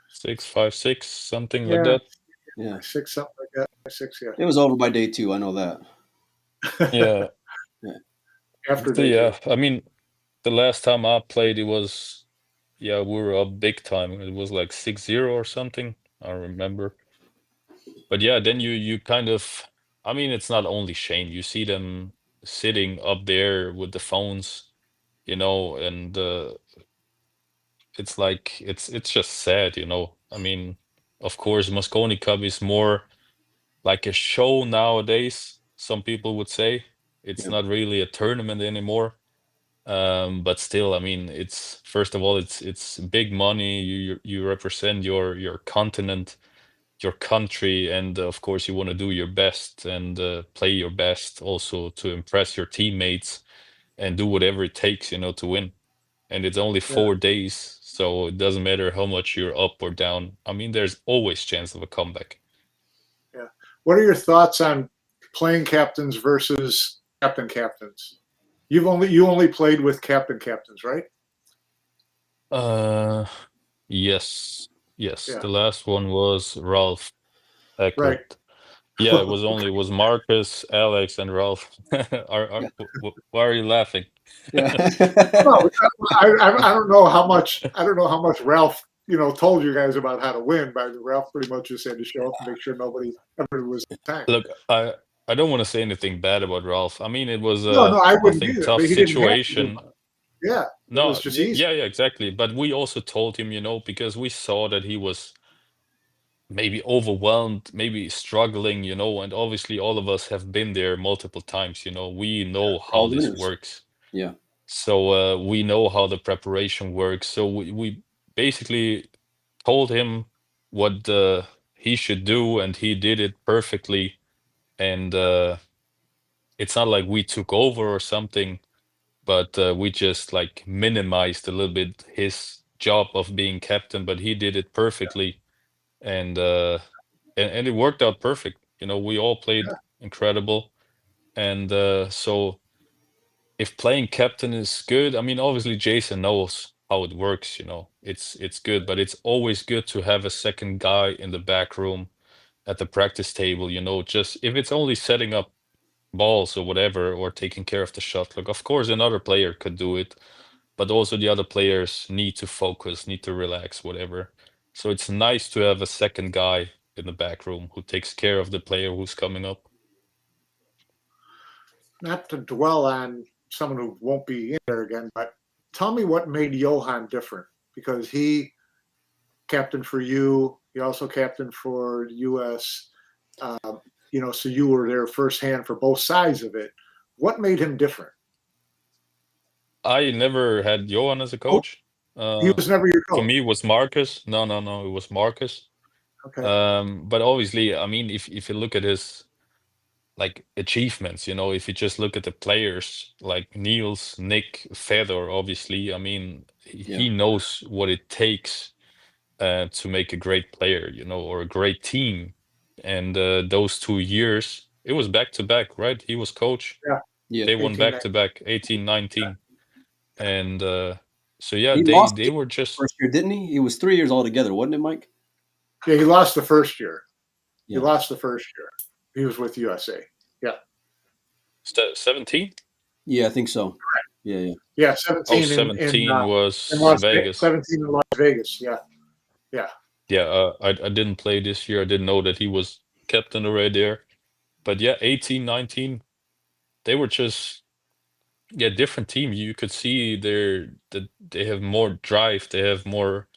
6-5-6, something like Yeah. that. Yeah. 6, something like that. 6, yeah. It was over by day 2. I know that. Yeah. After So day 2. yeah, I mean, the last time I played, it was, yeah, we were up big time. It was like 6-0 or something. I remember. But yeah, then you kind of, I mean, it's not only Shane. You see them sitting up there with the phones, you know, and it's like it's just sad, you know. I mean, of course, Moscone Cup is more like a show nowadays, some people would say. It's Yeah. not really a tournament anymore. But still, I mean, it's, first of all, it's big money. You represent your continent, your country, and of course you want to do your best and play your best also to impress your teammates. and do whatever it takes, to win. And it's only 4 days, so it doesn't matter how much you're up or down. I mean, there's always chance of a comeback. Yeah. What are your thoughts on playing captains versus captains? You only played with captains, right? Yes. Yeah. The last one was Ralph. Right. Accurate. Yeah, it was Marcus, Alex, and Ralph. Why are you laughing? Yeah. No, I don't know how much Ralph told you guys about how to win, but Ralph pretty much just had to show up and make sure everybody was attacked. Look, I don't want to say anything bad about Ralph. I mean, it was No, I I wouldn't think either. tough But he didn't have to. situation. Yeah, it No, was just easy. yeah, exactly. But we also told him, because we saw that he was maybe overwhelmed, maybe struggling, and obviously all of us have been there multiple times, we know how All this winners. works. Yeah. So we know how the preparation works. So we basically told him what he should do, and he did it perfectly. And it's not like we took over or something, but we just like minimized a little bit his job of being captain, but he did it perfectly. And and it worked out perfect. We all played incredible. And so if playing captain is good, I mean, obviously Jason knows how it works, it's good, but it's always good to have a second guy in the back room at the practice table, just if it's only setting up balls or whatever, or taking care of the shot clock. Of course, another player could do it, but also the other players need to focus, need to relax, whatever. So it's nice to have a second guy in the back room who takes care of the player who's coming up. Not to dwell on someone who won't be in there again, but tell me what made Johan different, because he captained for you. He also captained for the U.S. So you were there firsthand for both sides of it. What made him different? I never had Johan as a Oh, coach. he was never your For coach. me, it was Marcus. No, it was Marcus. Okay. But obviously, I mean, if you look at his like achievements, if you just look at the players like Niels, Nick, Fedor, obviously, I mean, he knows what it takes to make a great player, or a great team. And those 2 years, it was back to back, right? He was coach. Yeah. They won 18, back to back, 18, 19. And so yeah, He they lost they it were just first year, didn't he? He was 3 years altogether, wasn't it, Mike? Yeah, he lost the first year. Yeah. He lost the first year. He was with USA. Yeah. 17. Yeah, I think so. Yeah. Yeah, 17 17 was in Las Vegas. 17 in Las Vegas. Yeah. Yeah, I didn't play this year. I didn't know that he was captain already there. But yeah, 18, 19, they were just different team. You could see that they have more drive. They have more.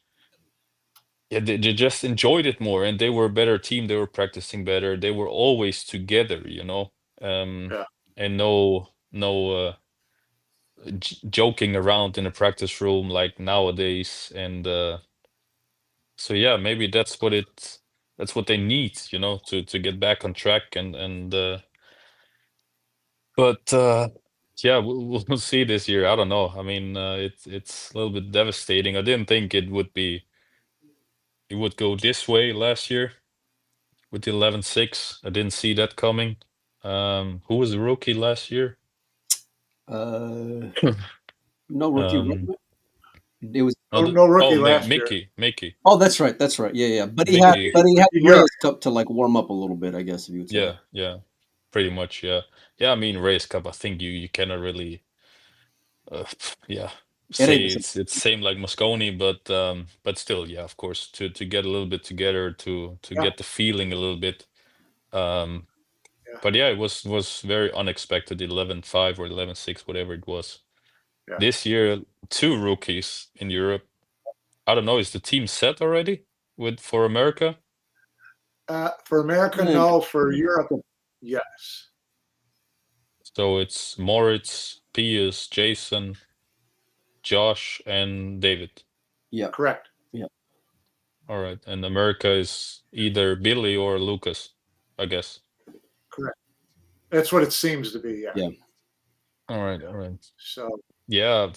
Yeah, they just enjoyed it more, and they were a better team. They were practicing better. They were always together, Yeah. and no joking around in a practice room like nowadays. And so yeah, maybe that's what they need, to get back on track. And but yeah, we'll see this year. I don't know. I mean, it's a little bit devastating. I didn't think it would go this way last year with the 11-6. I didn't see that coming. Who was the rookie last year? No rookie. It was No rookie last year. Mickey. Oh, that's right. Yeah. But he Mickey. had Reyes Cup to like warm up a little bit, I guess, if you would say. Yeah, pretty much. Yeah. I mean, Race Cup. I think you cannot really, yeah, say it's same like Moscone, but still, yeah, of course, to get a little bit together, to get the feeling a little bit. But yeah, it was very unexpected. 11-5 or 11-6, whatever it was. Yeah. This year, 2 rookies in Europe. I don't know. Is the team set already for America? For America, no. For Europe, yes. So it's Moritz, Pius, Jason, Josh, and David. Yeah. Correct. Yeah. All right. And America is either Billy or Lucas, I guess. Correct. That's what it seems to be. Yeah. All right, all right. So Yeah,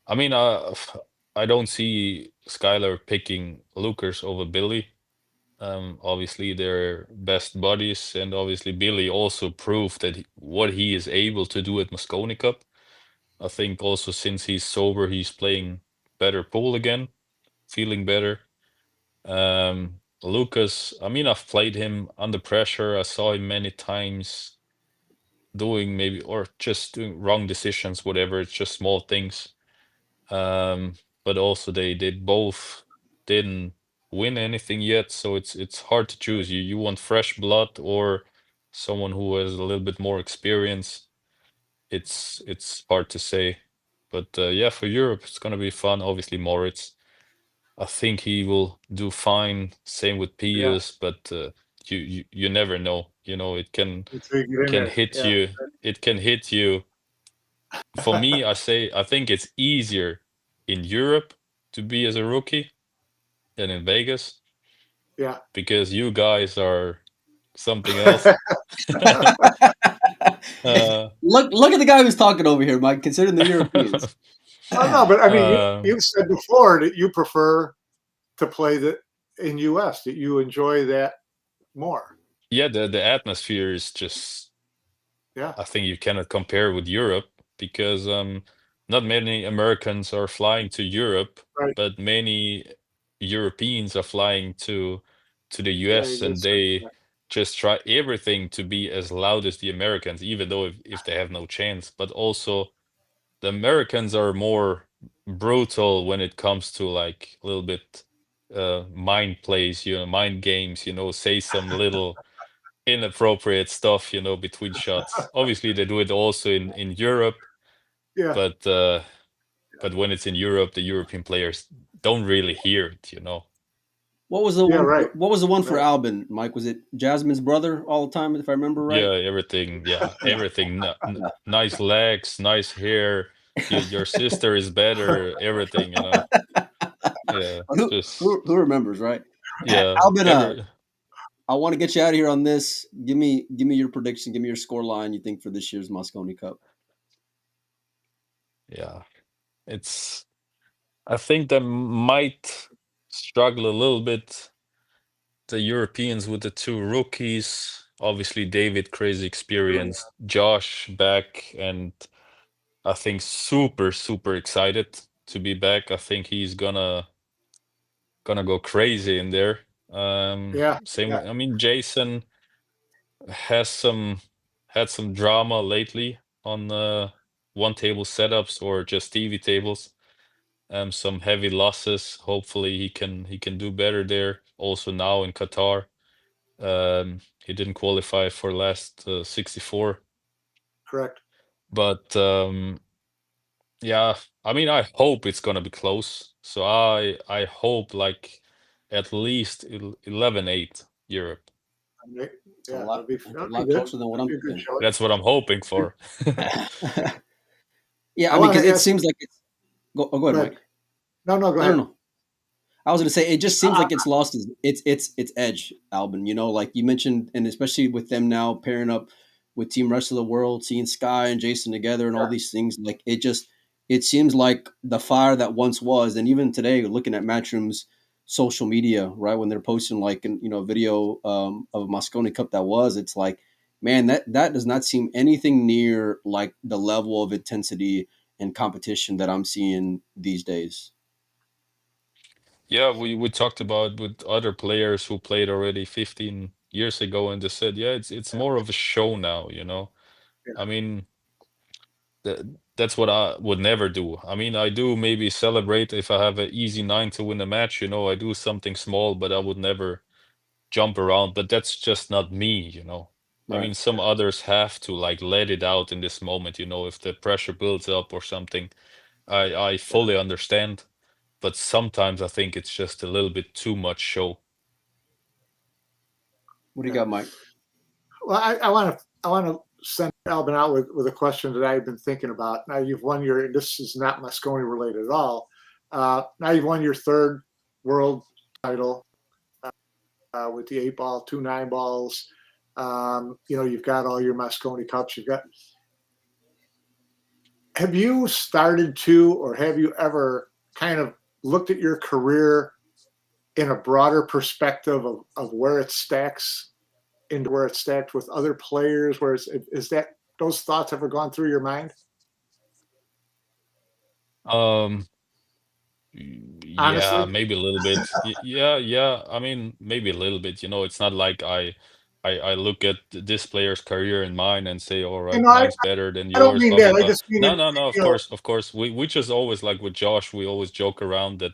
I mean, I don't see Skylar picking Lucas over Billy. Obviously, they're best buddies, and obviously Billy also proved that what he is able to do at Moscone Cup. I think also since he's sober, he's playing better pool again, feeling better. Lucas, I mean, I've played him under pressure. I saw him many times doing maybe or just doing wrong decisions, whatever. It's just small things. Um, but also they both didn't win anything yet, so it's hard to choose. You want fresh blood or someone who has a little bit more experience. It's hard to say. But yeah, for Europe, it's gonna be fun. Obviously, Moritz. I think he will do fine. Same with yeah, Pius, but you never know. You know, it until you get in can there, hit yeah, you. It can hit you. For me, I think it's easier in Europe to be as a rookie than in Vegas yeah. because you guys are something else. uh, Look at the guy who's talking over here, Mike. Considering the Europeans. Oh no, but I mean, um, you said before that you prefer to play in U.S. that you enjoy that more. yeah, the atmosphere is just Yeah, I think you cannot compare with Europe because not many Americans are flying to Europe, right. but many Europeans are flying to the Yeah, US and they just try everything to be as loud as the Americans, even though if they have no chance. But also the Americans are more brutal when it comes to like a little bit mind plays, mind games, say some little inappropriate stuff, between shots. Obviously, they do it also in Europe, yeah, but when it's in Europe, the European players don't really hear it. What was the yeah. one? Right, What was the one for right. Albin, Mike? Was it Jasmine's brother all the time, if I remember Yeah, right? everything. Yeah, Yeah. everything. Yeah. Nice legs, nice hair. Your sister is better. Everything. Yeah, Who, just who remembers, right? yeah. Albin, Every I want to get you out of here on this. Give me your prediction. Give me your score line you think for this year's Moscone Cup. yeah. It's. I think they might struggle a little bit the Europeans with the two rookies. Obviously, David, crazy experience. Josh back, and I think super, super excited to be back. I think he's gonna go crazy in there. Yeah, Same yeah. with, I mean, Jason has some had some drama lately on one table setups or just TV tables. Some heavy losses. Hopefully, he can do better there. Also now in Qatar. He didn't qualify for last 64, Correct. but yeah, I mean, I hope it's gonna be close. So I hope like at least 11-8 Europe. It's a Yeah, lot. that'll It's a be lot good. closer than what That'll I'm be a good thinking. showing. That's what I'm hoping for. Yeah, I I mean, want because to it ask. seems like it's. Go ahead, Go ahead. Mike. No, no, go No, no, ahead. no. I was going to say it just seems Uh, like it's lost its edge, Albin. Like you mentioned, and especially with them now pairing up with Team Rest of the World, seeing Sky and Jason together, and all yeah, these things. Like it seems like the fire that once was, and even today, looking at Matchroom's social media, right when they're posting like a video of a Moscone Cup that was, it's like, man, that does not seem anything near like the level of intensity and competition that I'm seeing these days. Yeah, we talked about with other players who played already 15 years ago, and they said, yeah, it's more of a show now. yeah, I mean, that's what I would never do. I mean, I do maybe celebrate if I have an easy nine to win a match. I do something small, but I would never jump around. But that's just not me. I Right. mean, some others have to like let it out in this moment, if the pressure builds up or something. I yeah. fully understand, but sometimes I think it's just a little bit too much show. What do you Yeah. got, Mike? Well, I want to send Albin out with a question that I've been thinking about. Now you've won your. This is not Moscone related at all. Now you've won your third world title with the 8 ball, 2 9 balls. You've got all your Moscone Cups. You've got. have you started to, or have you ever kind of looked at your career in a broader perspective of where it stacks into where it's stacked with other players? Where is that, those thoughts ever gone through your mind? Um, yeah, Honestly, maybe a little bit. Yeah, yeah. I mean, maybe a little bit. It's not like I look at this player's career and mine and say, all you right, know, mine's better than I don't yours, mean blah blah that. I blah. just mean No, no, no. Of you know, course, of course. We just always like with Josh, we always joke around that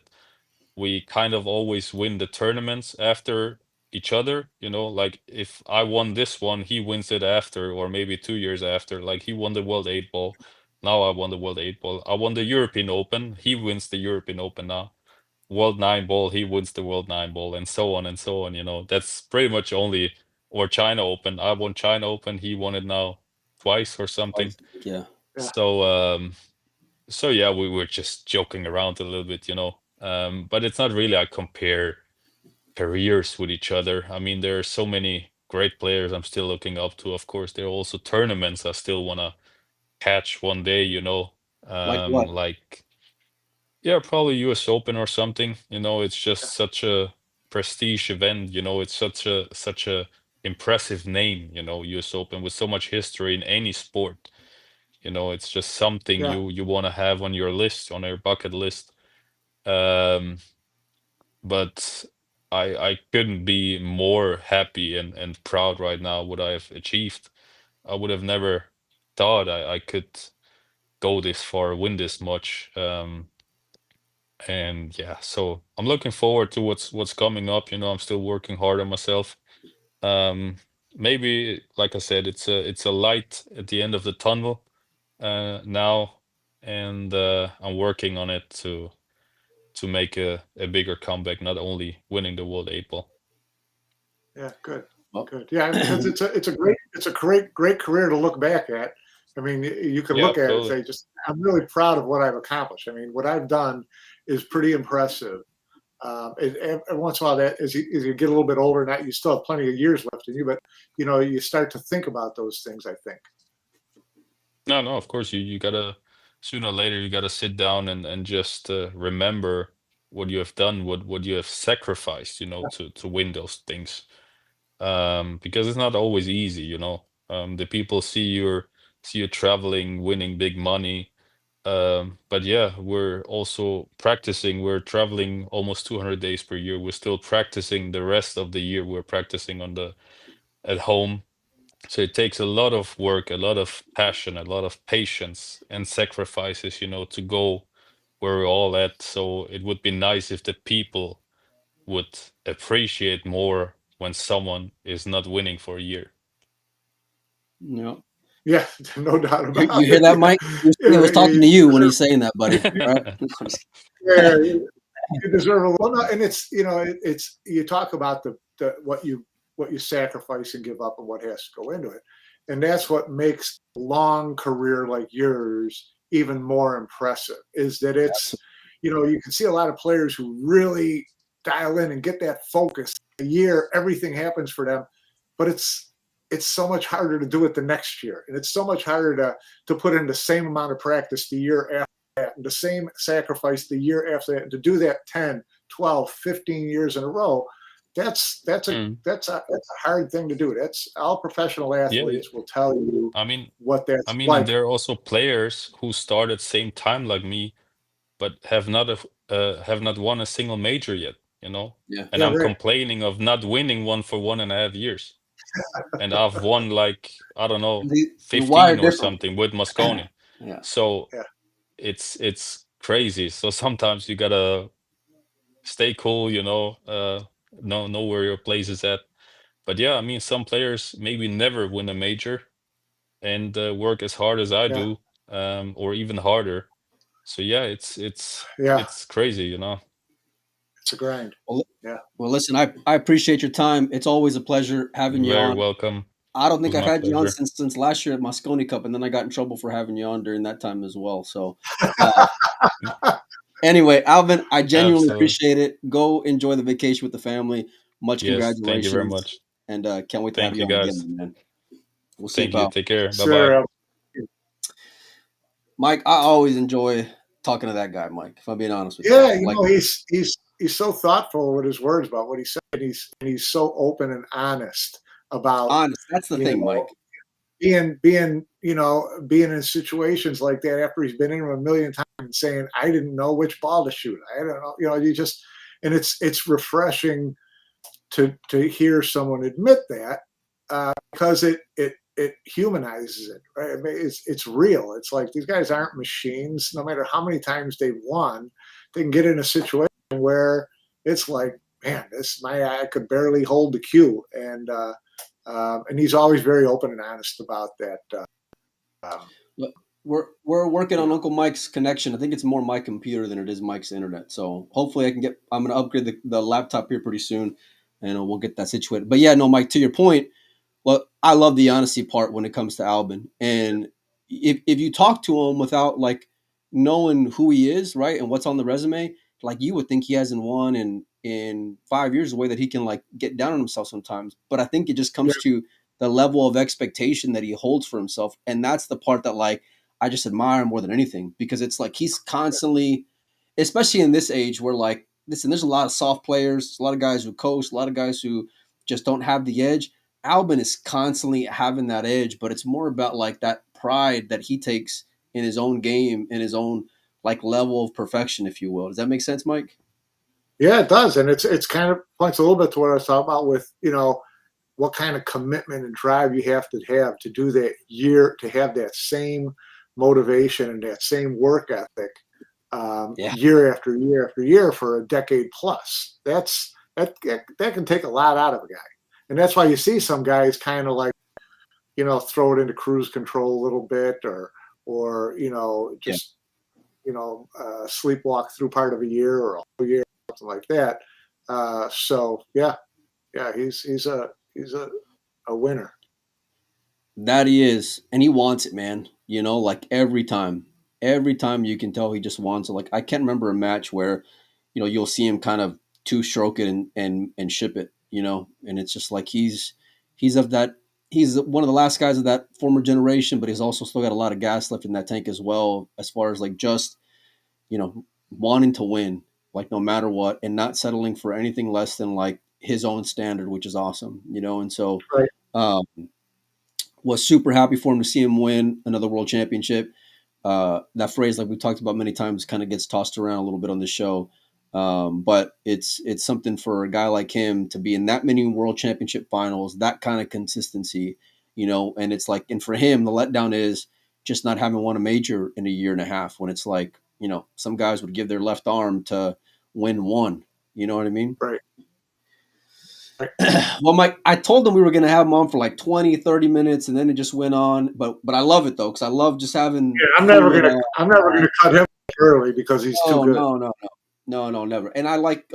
we kind of always win the tournaments after each other. Like if I won this one, he wins it after, or maybe 2 years after. Like he won the World 8 Ball. Now I won the World 8 Ball. I won the European Open. He wins the European Open now. World 9 Ball, he wins the World 9 Ball, and so on and so on. That's pretty much only, or China Open. I won China Open. He won it now twice or something. Yeah. yeah, So, so yeah, we were just joking around a little bit. But it's not really I compare careers with each other. I mean, there are so many great players I'm still looking up to. Of course, there are also tournaments I still wanna catch one day. Like what? Like yeah, probably US Open or something. It's yeah, just such a prestige event. It's such a impressive name. US Open with so much history in any sport. It's just something yeah, you want to have on your list, on your bucket list. Um, but I couldn't be more happy and proud right now what I've achieved. I would have never thought I could go this far, win this much. And yeah, so I'm looking forward to what's coming up. I'm still working hard on myself. Um, Maybe, like I said, it's a light at the end of the tunnel now, and I'm working on it to make a bigger comeback, not only winning the World 8 Ball. yeah. Good, Well, good. Yeah, because it's a great career to look back at. I mean, you can Yeah, look at it and absolutely. say, just I'm really proud of what I've accomplished. I mean, what I've done is pretty impressive. Every once in a while, that as you get a little bit older, now you still have plenty of years left in you, but you start to think about those things. I think. No, no, of course you gotta sooner or later you gotta sit down and just remember what you have done, what you have sacrificed, to win those things. Because it's not always easy. The people see you traveling, winning big money. But yeah, we're also practicing. We're traveling almost 200 days per year. We're still practicing the rest of the year. We're practicing at home. So it takes a lot of work, a lot of passion, a lot of patience and sacrifices, to go where we're all at. So it would be nice if the people would appreciate more when someone is not winning for a year. yeah. Yeah, no doubt You about hear it. that, Mike? He was talking to you when Deserve, he's saying that, buddy. Right? yeah, you deserve a well, no, and it's you talk about the what you sacrifice and give up and what has to go into it, and that's what makes a long career like yours even more impressive. Is that you can see a lot of players who really dial in and get that focus. A year, everything happens for them, but it's so much harder to do it the next year, and it's so much harder to put in the same amount of practice the year after that, and the same sacrifice the year after that, and to do that 10, 12, 15 years in a row. That's a Mm. that's a hard thing to do. That's all professional Yeah, yeah. athletes will tell you I mean, what I that's mean, and like. there are also players who started same time like me, but have not won a single major yet. Yeah. And Yeah, I'm right. complaining of not winning one for 1.5 years. And I've won like, I don't know, You're wired 15 or different. something with Moscone. Yeah. So Yeah, it's crazy. So sometimes you gotta stay cool, know where your place is at. But yeah, I mean, some players maybe never win a major and work as hard as I yeah, do, or even harder. So yeah, it's yeah. it's crazy. It's a grind. Well, Yeah. well, listen, I appreciate your time. It's always a pleasure having you Very on. welcome. I don't It think was I've my had you on pleasure. since last year at Moscone Cup, and then I got in trouble for having you on during that time as well. So, uh, anyway, Alvin, I genuinely Absolutely. appreciate it. Go enjoy the vacation with the family. Much Yes, thank you very congratulations, much. and can't wait to have Thank you you on again, guys. man. We'll see you, Thank you. pal. Take care. Bye bye. Sir, Mike, I always enjoy talking to that guy, Mike. If I'm being honest with Yeah, you, you know, he's so thoughtful with his words about what he said. He's so open and honest about, honest. That's the you thing, know, Mike. being in situations like that after he's been in them a million times and saying, I didn't know which ball to shoot. I don't know. You know, and it's refreshing to hear someone admit that, because it humanizes it, right? I mean, it's real. It's like these guys aren't machines. No matter how many times they've won, they can get in a situation where it's like, man, I could barely hold the cue, and he's always very open and honest about that. We're working on Uncle Mike's connection. I think it's more my computer than it is Mike's internet. So hopefully I'm going to upgrade the laptop here pretty soon, and we'll get that situated. But yeah, no, Mike, to your point, well, I love the honesty part when it comes to Albin. And if you talk to him without like knowing who he is, right, and what's on the resume, like you would think he hasn't won in 5 years, the way that he can like get down on himself sometimes. But I think it just comes to the level of expectation that he holds for himself, and that's the part that like I just admire more than anything, because it's like he's constantly, especially in this age where like listen, there's a lot of soft players, a lot of guys who coast, a lot of guys who just don't have the edge. Albin is constantly having that edge, but it's more about like that pride that he takes in his own game, in his own like level of perfection, if you will. Does that make sense, Mike? Yeah, it does, and it's kind of points a little bit to what I was talking about with, you know, what kind of commitment and drive you have to do that year, to have that same motivation and that same work ethic, year after year after year for a decade plus. That can take a lot out of a guy. And that's why you see some guys kind of like, you know, throw it into cruise control a little bit, or you know, just sleepwalk through part of a year or a whole year, something like that. So yeah, he's a winner. That he is, and he wants it, man. You know, like every time you can tell he just wants it. Like I can't remember a match where, you know, you'll see him kind of two stroke it and ship it. You know, and it's just like he's of that. He's one of the last guys of that former generation, but he's also still got a lot of gas left in that tank as well, as far as like just, you know, wanting to win, like no matter what, and not settling for anything less than like his own standard, which is awesome, you know. And so, Right. Was super happy for him to see him win another world championship. That phrase, like we talked about many times, kind of gets tossed around a little bit on the show. But it's something for a guy like him to be in that many world championship finals, that kind of consistency, you know. And it's like, and for him, the letdown is just not having won a major in a year and a half, when it's like, you know, some guys would give their left arm to win one. You know what I mean? Right. Well, Mike, I told them we were going to have him on for like 20, 30 minutes, and then it just went on. But I love it, though, because I love just having. Yeah, I'm never gonna cut him early because he's too good. No, never. And I like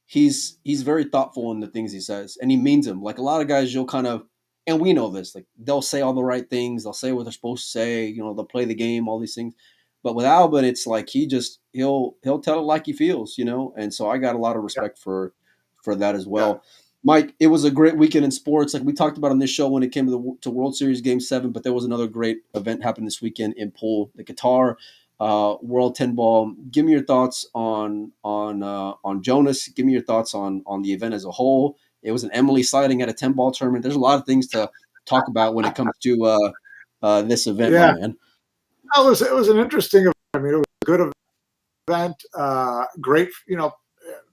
he's very thoughtful in the things he says, and he means them. Like a lot of guys, you'll kind of, and we know this, like they'll say all the right things, they'll say what they're supposed to say, you know, they'll play the game, all these things. But with Albin, it's like he'll tell it like he feels, you know. And so I got a lot of respect for that as well. Yeah. Mike, it was a great weekend in sports. Like we talked about on this show when it came to World Series Game 7, but there was another great event happening this weekend in pool, the Qatar World 10 Ball. Give me your thoughts on Jonas. Give me your thoughts on the event as a whole. It was an Emily sighting at a 10 ball tournament. There's a lot of things to talk about when it comes to this event, my man. It was an interesting event. I mean, it was a good event. Great, you know,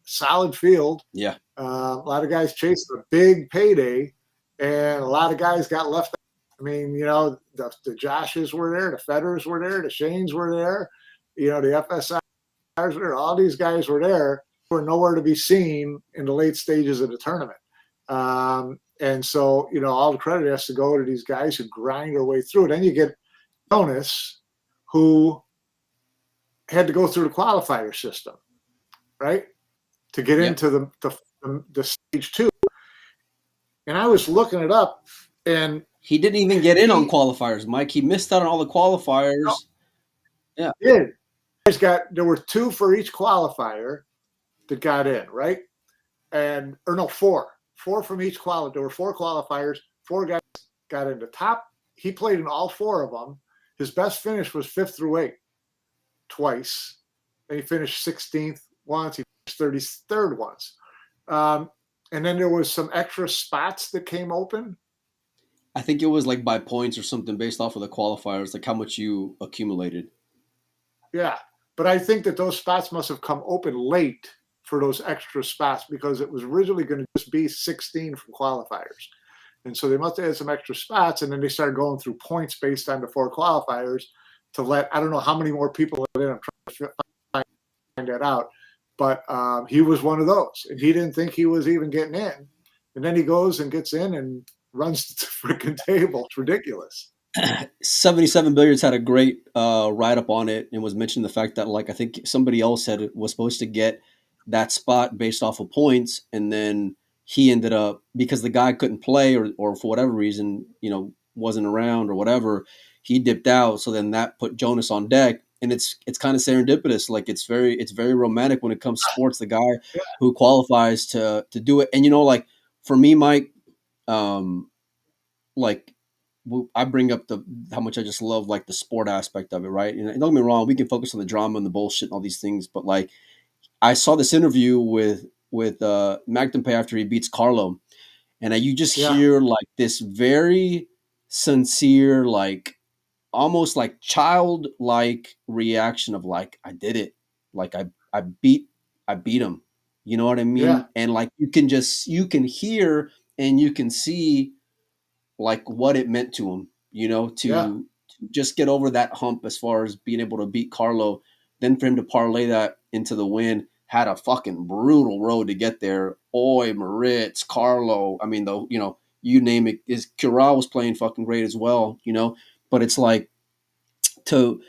solid field. Yeah. A lot of guys chased a big payday, and a lot of guys got left out. I mean, you know, the Joshes were there, the Federers were there, the Shanes were there, you know, the FSIs were there. All these guys were there, were nowhere to be seen in the late stages of the tournament. And so, you know, all the credit has to go to these guys who grind their way through it. Then you get Jonas, who had to go through the qualifier system, right, to get into the stage 2. And I was looking it up, and he didn't even get in on qualifiers, Mike. He missed out on all the qualifiers. No, yeah, he did. There were 2 for each qualifier that got in, right? And or no, 4 from each qualifier. There were 4 qualifiers. 4 guys got in the top. He played in all 4 of them, His best finish was 5th through 8th twice. And he finished 16th once. He finished 33rd once. And then there was some extra spots that came open. I think it was like by points or something based off of the qualifiers, like how much you accumulated. Yeah. But I think that those spots must have come open late for those extra spots because it was originally going to just be 16 from qualifiers. And so they must have had some extra spots, and then they started going through points based on the 4 qualifiers to let, I don't know how many more people let in. I'm trying to find that out. But he was one of those, and he didn't think he was even getting in. And then he goes and gets in and runs the freaking table. It's ridiculous. 77 Billiards had a great write-up on it and was mentioning the fact that, like, I think somebody else said it was supposed to get that spot based off of points, and then he ended up, because the guy couldn't play or for whatever reason, wasn't around or whatever, he dipped out. So then that put Jonas on deck, and it's kind of serendipitous. Like it's very romantic when it comes to sports. The guy who qualifies to do it, and like for me, Mike, like I bring up how much I just love like the sport aspect of it, right? And don't get me wrong, we can focus on the drama and the bullshit and all these things, but like I saw this interview with McIntyre after he beats Carlo, and you just hear like this very sincere, like almost like childlike reaction of like, I did it, like I beat him, you know what I mean? Yeah. And like you can hear and you can see like what it meant to him, to just get over that hump as far as being able to beat Carlo, then for him to parlay that into the win. Had a fucking brutal road to get there. Oy, Moritz, Carlo. I mean, you name it. Curao was playing fucking great as well, But it's like to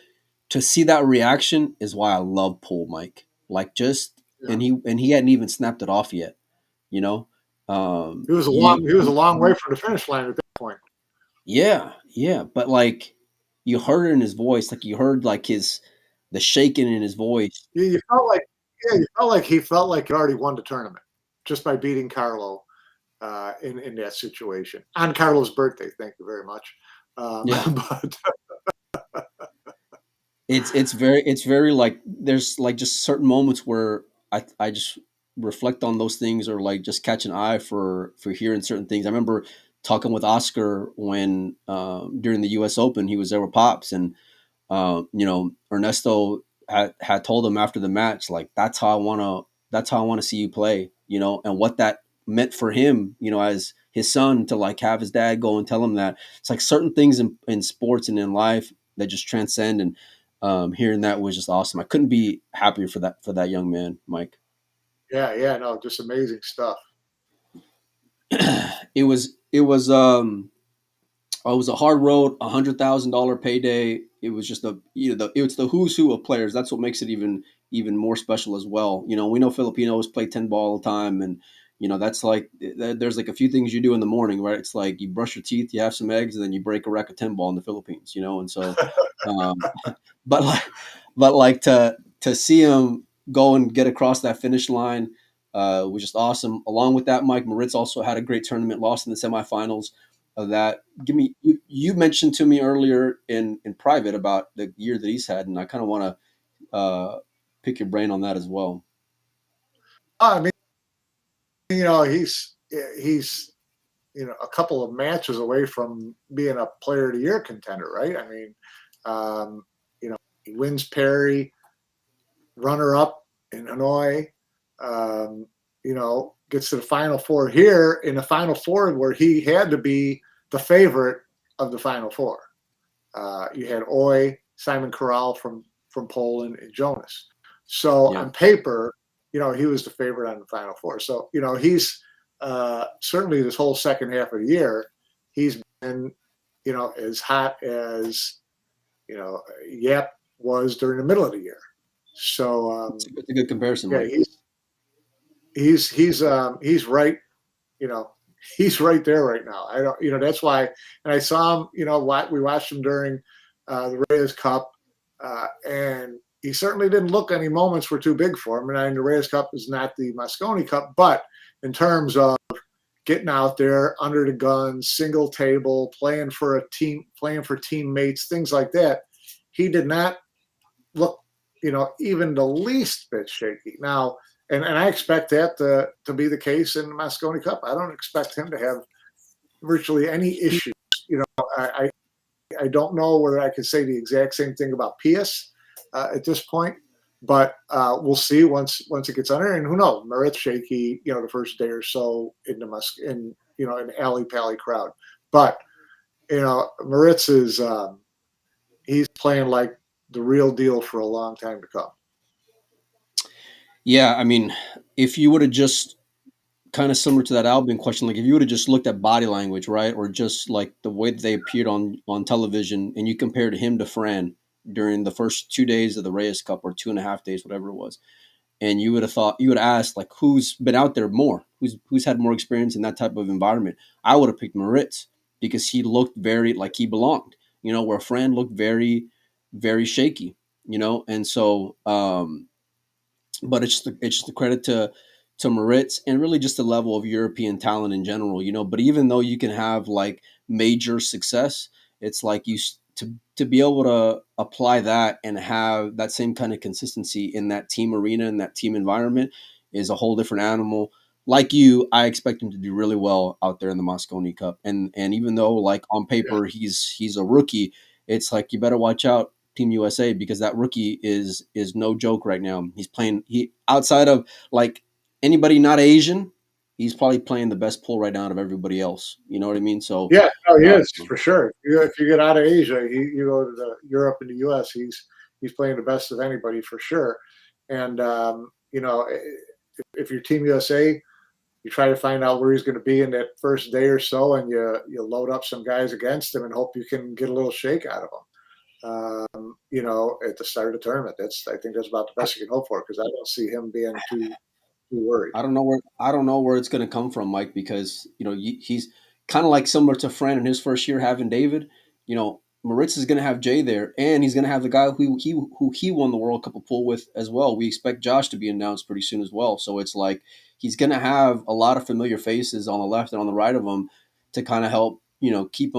see that reaction is why I love pool, Mike. Like and he hadn't even snapped it off yet, He was a long way from the finish line at that point. Yeah, but like you heard it in his voice, like you heard like the shaking in his voice. You felt like he felt like he already won the tournament just by beating Carlo in that situation on Carlo's birthday. Thank you very much. But it's very like there's like just certain moments where I just reflect on those things or like just catch an eye for hearing certain things. I remember talking with Oscar when during the U.S. Open, he was there with Pops, and Ernesto had told him after the match, like that's how I want to see you play, and what that meant for him, as his son, to like have his dad go and tell him that. It's like certain things in sports and in life that just transcend, and hearing that was just awesome. I couldn't be happier for that young man, Mike. Yeah, no, just amazing stuff. It was a hard road, $100,000 payday. It was just it's the who's who of players. That's what makes it even more special as well. We know Filipinos play 10 ball all the time, and that's like there's like a few things you do in the morning, right? It's like you brush your teeth, you have some eggs, and then you break a rack of 10 ball in the Philippines, and so but like to see him go and get across that finish line was just awesome. Along with that, Mike, Moritz also had a great tournament, lost in the semifinals of that. You mentioned to me earlier in private about the year that he's had, and I kind of want to pick your brain on that as well. I mean, he's a couple of matches away from being a player of the year contender, right? I mean, he wins Perry, runner up in Hanoi, gets to the Final Four here, in the Final Four where he had to be the favorite of the Final Four. You had Oy, Simon Corral from Poland, and Jonas. So on paper, he was the favorite on the Final Four. So, he's certainly this whole second half of the year, he's been, as hot as, Yap was during the middle of the year. So it's a good comparison. Yeah, he's right. He's right there right now. I don't. That's why. And I saw him. We watched him during the Reyes Cup, and he certainly didn't look any moments were too big for him. And the Reyes Cup is not the Moscone Cup, but in terms of getting out there under the gun, single table, playing for a team, playing for teammates, things like that. He did not look, even the least bit shaky. Now, and I expect that to be the case in the Moscone Cup. I don't expect him to have virtually any issues. I don't know whether I could say the exact same thing about Pius at this point, but we'll see once it gets under. And who knows, Marit's shaky, the first day or so in an alley pally crowd. But Maritz is he's playing like the real deal for a long time to come. Yeah, I mean, if you would have just kind of similar to that Albin question, like if you would have just looked at body language, right, or just like the way that they appeared on television, and you compared him to Fran during the first 2 days of the Reyes Cup, or 2.5 days, whatever it was, and you would have asked like who's been out there more, who's had more experience in that type of environment. I would have picked Moritz because he looked very like he belonged, where Fran looked very, very shaky, and so. But it's the credit to Moritz and really just the level of European talent in general, But even though you can have like major success, it's like to be able to apply that and have that same kind of consistency in that team arena and that team environment is a whole different animal. Like I expect him to do really well out there in the Moscone Cup. And even though like on paper he's a rookie, it's like you better watch out, Team USA, because that rookie is no joke right now. He's playing outside of like anybody not Asian, he's probably playing the best pull right now out of everybody else. You know what I mean? So yeah, no, he is for sure. If you get out of Asia, you go to Europe and the US, he's playing the best of anybody for sure. And if you're Team USA, you try to find out where he's going to be in that first day or so, and you load up some guys against him and hope you can get a little shake out of him. At the start of the tournament, I think that's about the best you can hope for, because I don't see him being too worried. I don't know where it's going to come from, Mike, because he's kind of like similar to Fran in his first year having David. Moritz is going to have Jay there, and he's going to have the guy who he won the World Cup of pool with as well. We expect Josh to be announced pretty soon as well. So it's like he's going to have a lot of familiar faces on the left and on the right of him to kind of help keep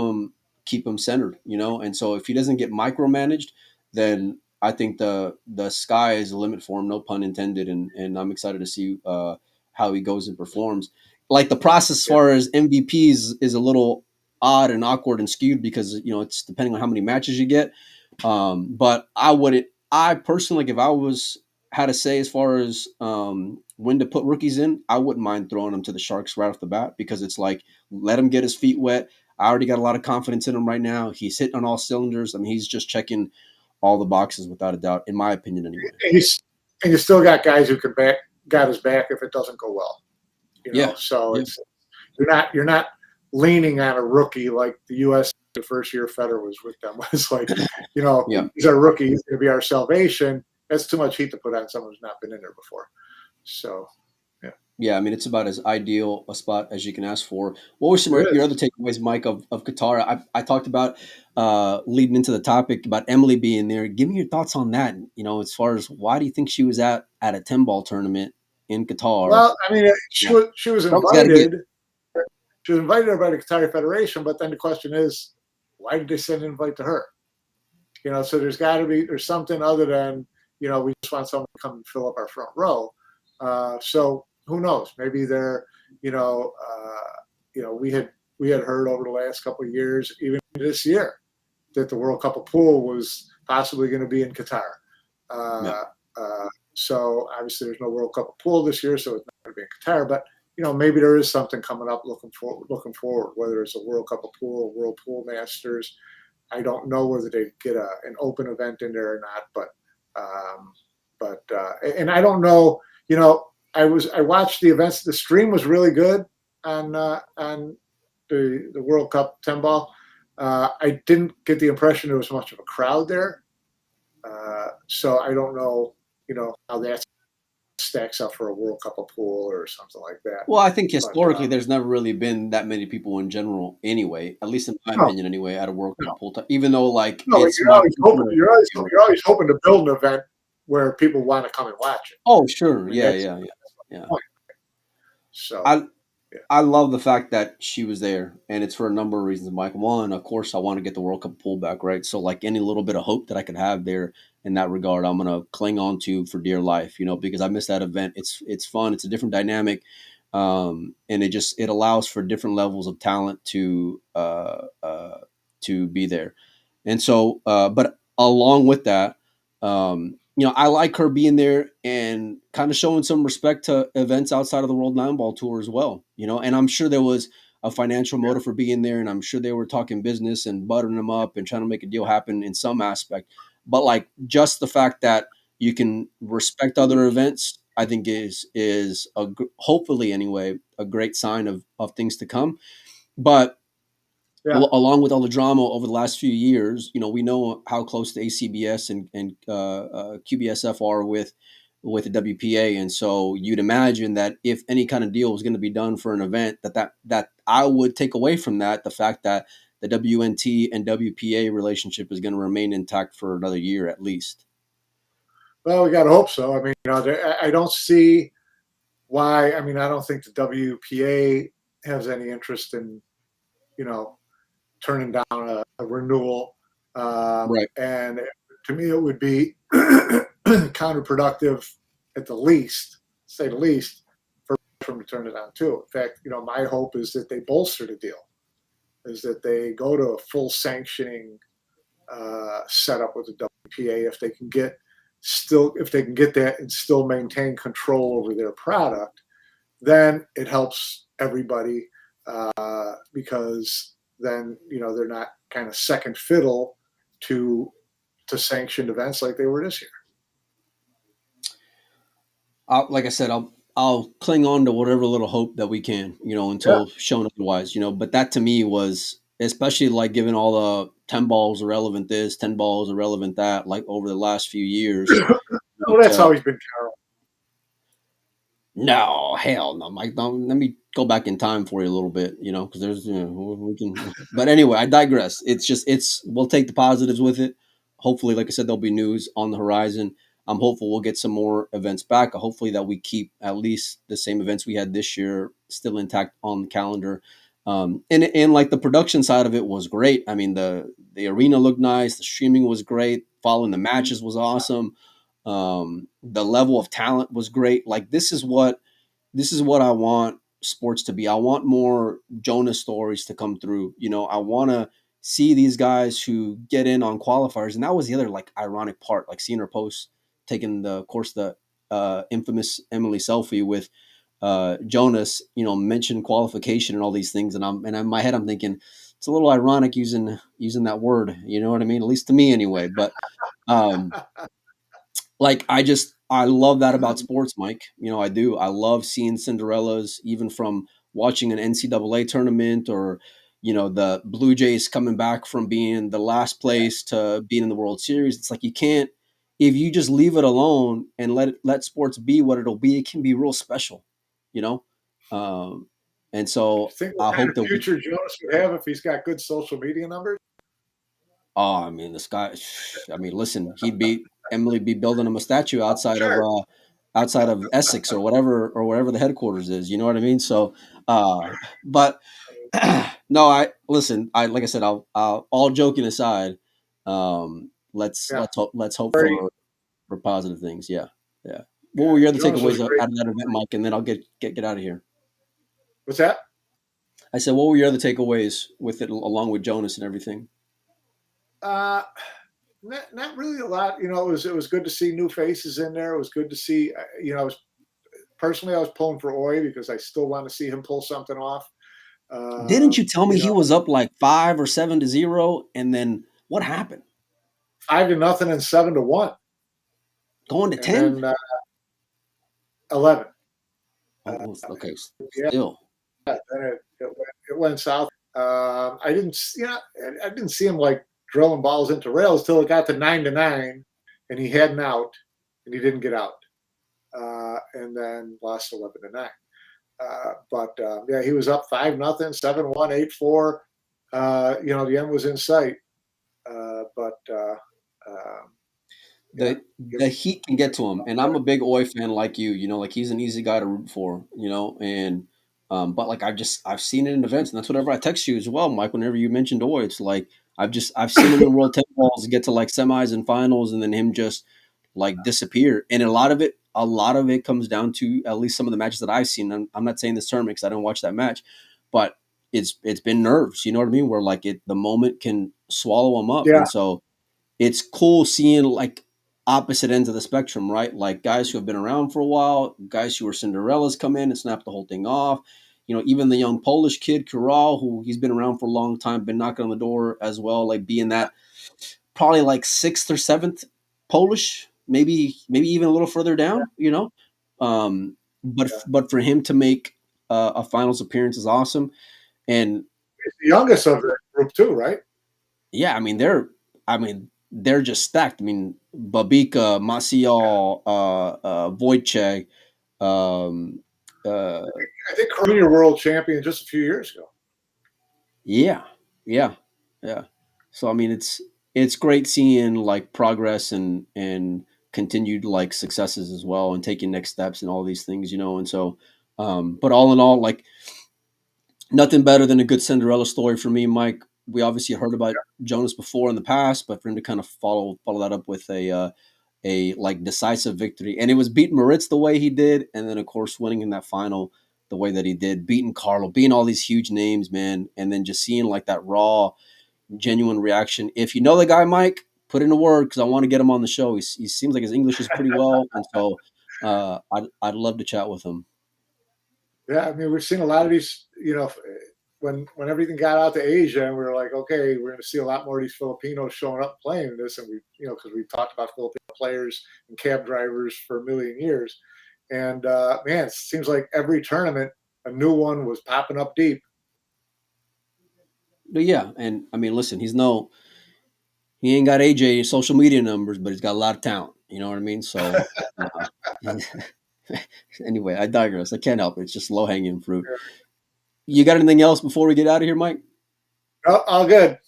him centered. And so if he doesn't get micromanaged, then I think the sky is the limit for him, no pun intended, and I'm excited to see how he goes and performs. Like the process as far as MVPs is a little odd and awkward and skewed because it's depending on how many matches you get. But I personally, like if I had to say as far as when to put rookies in, I wouldn't mind throwing them to the Sharks right off the bat, because it's like, let him get his feet wet. I already got a lot of confidence in him right now. He's hitting on all cylinders. I mean, he's just checking all the boxes without a doubt, in my opinion, anyway. And you still got guys who can got his back if it doesn't go well. So it's you're not leaning on a rookie like the U.S. the first year Federer was with them. It's like, he's our rookie. He's going to be our salvation. That's too much heat to put on someone who's not been in there before. So. Yeah, I mean, it's about as ideal a spot as you can ask for. What were some of your other takeaways, Mike, of Qatar? I talked about leading into the topic about Emily being there. Give me your thoughts on that, as far as why do you think she was at a 10-ball tournament in Qatar? Well, I mean, she was invited. She was invited by the Qatar Federation, but then the question is, why did they send an invite to her? So there's something other than, we just want someone to come and fill up our front row. So who knows? Maybe they're, we had heard over the last couple of years, even this year, that the World Cup of Pool was possibly going to be in Qatar. So obviously there's no World Cup of Pool this year, so it's not going to be in Qatar. But maybe there is something coming up looking forward, whether it's a World Cup of Pool, World Pool Masters. I don't know whether they get an open event in there or not, but I don't know. I watched the events. The stream was really good on the World Cup 10-ball. I didn't get the impression there was much of a crowd there, so I don't know, how that stacks up for a World Cup of Pool or something like that. Well, I think historically there's never really been that many people in general, anyway. At least in my opinion, anyway, at a World Cup pool. Even though, like, you're always hoping to build an event where people want to come and watch it. Oh, sure, yeah. So I love the fact that she was there, and it's for a number of reasons, Mike. One, of course, I want to get the World Cup pullback, right? So, like any little bit of hope that I could have there in that regard, I'm gonna cling on to for dear life, because I missed that event. It's fun. It's a different dynamic, and it allows for different levels of talent to be there. And so, but along with that, I like her being there and kind of showing some respect to events outside of the World Nine Ball Tour as well. And I'm sure there was a financial motive for being there, and I'm sure they were talking business and buttering them up and trying to make a deal happen in some aspect. But like just the fact that you can respect other events, I think is hopefully anyway a great sign of things to come. But along with all the drama over the last few years, we know how close the ACBS and QBSF are with the WPA, and so you'd imagine that if any kind of deal was going to be done for an event, that I would take away from that the fact that the WNT and WPA relationship is going to remain intact for another year at least. Well, we got to hope so. I mean, I don't see why. I mean, I don't think the WPA has any interest in, turning down a renewal. Right. And to me, it would be counterproductive at the least, say the least, for them to turn it down too. In fact, my hope is that they bolster the deal, is that they go to a full sanctioning setup with the WPA if they can get that and still maintain control over their product. Then it helps everybody because then they're not kind of second fiddle to sanctioned events like they were this year. Like I said, I'll cling on to whatever little hope that we can, until shown otherwise, But that to me was, especially like given all the 10 balls irrelevant this, 10 balls irrelevant that, like over the last few years. Well, that's always been Carol. No, hell no, Mike. Let me go back in time for you a little bit, because there's, we can. But anyway, I digress. We'll take the positives with it. Hopefully, like I said, there'll be news on the horizon. I'm hopeful we'll get some more events back. Hopefully that we keep at least the same events we had this year still intact on the calendar. And like the production side of it was great. I mean, the arena looked nice. The streaming was great. Following the matches was awesome. The level of talent was great. Like this is what I want sports to be. I want more Jonas stories to come through. I want to see these guys who get in on qualifiers. And that was the other like ironic part, like seeing her post taking the infamous Emily selfie with Jonas, mentioned qualification and all these things. And in my head, I'm thinking it's a little ironic using that word, you know what I mean? At least to me anyway. But, like I love that about sports, Mike. I do. I love seeing Cinderellas, even from watching an NCAA tournament or, the Blue Jays coming back from being the last place to being in the World Series. It's like you can't, if you just leave it alone and let sports be what it'll be, it can be real special, and so I hope that future Jonas would have if he's got good social media numbers. Oh, I mean, this guy. I mean, listen, Emily be building him a statue outside of Essex or wherever the headquarters is. You know what I mean? So, but no, like I said, I'll all joking aside, let's hope for positive things. Yeah. What were your other takeaways out of that event, Mike? And then I'll get out of here. What's that? I said, what were your other takeaways with it, along with Jonas and everything? Not really a lot. It was good to see new faces in there. It was good to see. I was pulling for Oy because I still want to see him pull something off. Didn't you tell me he was up like 5 or 7-0, and then what happened? 5-0 and 7-1. Going to 10? 11. Okay, still. Yeah, then it went south. I didn't see him like drilling balls into rails till it got to 9-9, and he had an out, and he didn't get out, and then lost 11-9. But he was up 5-0, 7-1, 8-4. The end was in sight. The heat can get to him, and I'm a big Oy fan like you. Like he's an easy guy to root for. And But like I've seen it in events, and that's whatever I text you as well, Mike. Whenever you mentioned Oi, it's like I've seen him in World 10 balls get to like semis and finals, and then him just like disappear. And a lot of it comes down to at least some of the matches that I've seen. I'm not saying this tournament because I didn't watch that match, but it's been nerves. You know what I mean? Where like the moment can swallow him up, Yeah. and so it's cool seeing like opposite ends of the spectrum, right? Like guys who have been around for a while, guys who are Cinderellas come in and snap the whole thing off. You know, even the young Polish kid, Kural, who he's been around for a long time, been knocking on the door as well, like being that probably like sixth or seventh Polish, maybe even a little further down, you know. But for him to make a finals appearance is awesome. And he's the youngest of the group too, right? yeah, I mean they're just stacked. I mean Babika, Maciel, Wojciech, um, I think junior world champion just a few years ago. yeah, yeah, yeah. So I mean it's great seeing like progress and continued like successes as well, and taking next steps and all these things, you know. And so but all in all, like nothing better than a good Cinderella story for me, Mike. We obviously heard about Jonas before in the past, but for him to kind of follow that up with a like decisive victory, and it was beating Moritz the way he did, and then of course winning in that final the way that he did, beating Carlo, beating all these huge names, man, and then just seeing like that raw, genuine reaction. If you know the guy, Mike, put in a word because I want to get him on the show. He seems like his English is pretty well, and so I'd love to chat with him. Yeah, I mean, we've seen a lot of these, you know, when everything got out to Asia, and we were like, okay, we're going to see a lot more of these Filipinos showing up playing this, and we, you know, because we've talked about Filipino players and cab drivers for a million years, and man, it seems like every tournament a new one was popping up deep. But yeah, and I mean, listen, he ain't got AJ social media numbers, but he's got a lot of talent. You know what I mean? So anyway, I digress. I can't help it. It's just low hanging fruit. You got anything else before we get out of here, Mike? Oh, all good.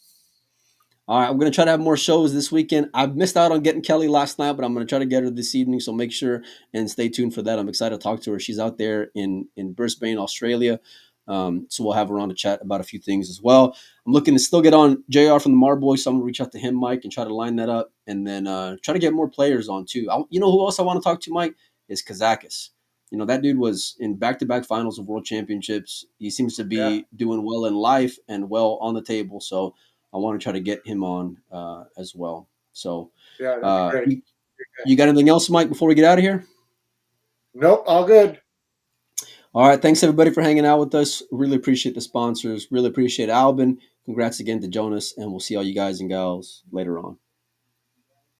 All right, I'm going to try to have more shows this weekend. I missed out on getting Kelly last night, but I'm going to try to get her this evening. So make sure and stay tuned for that. I'm excited to talk to her. She's out there in Brisbane, Australia. So we'll have her on to chat about a few things as well. I'm looking to still get on JR from the Marboy, so I'm going to reach out to him, Mike, and try to line that up, and then try to get more players on too. You know who else I want to talk to, Mike, is Kazakis. You know, that dude was in back-to-back finals of world championships. He seems to be doing well in life and well on the table. So I want to try to get him on as well. So great. You got anything else, Mike, before we get out of here? Nope, all good. All right. Thanks, everybody, for hanging out with us. Really appreciate the sponsors. Really appreciate Albin. Congrats again to Jonas, and we'll see all you guys and gals later on.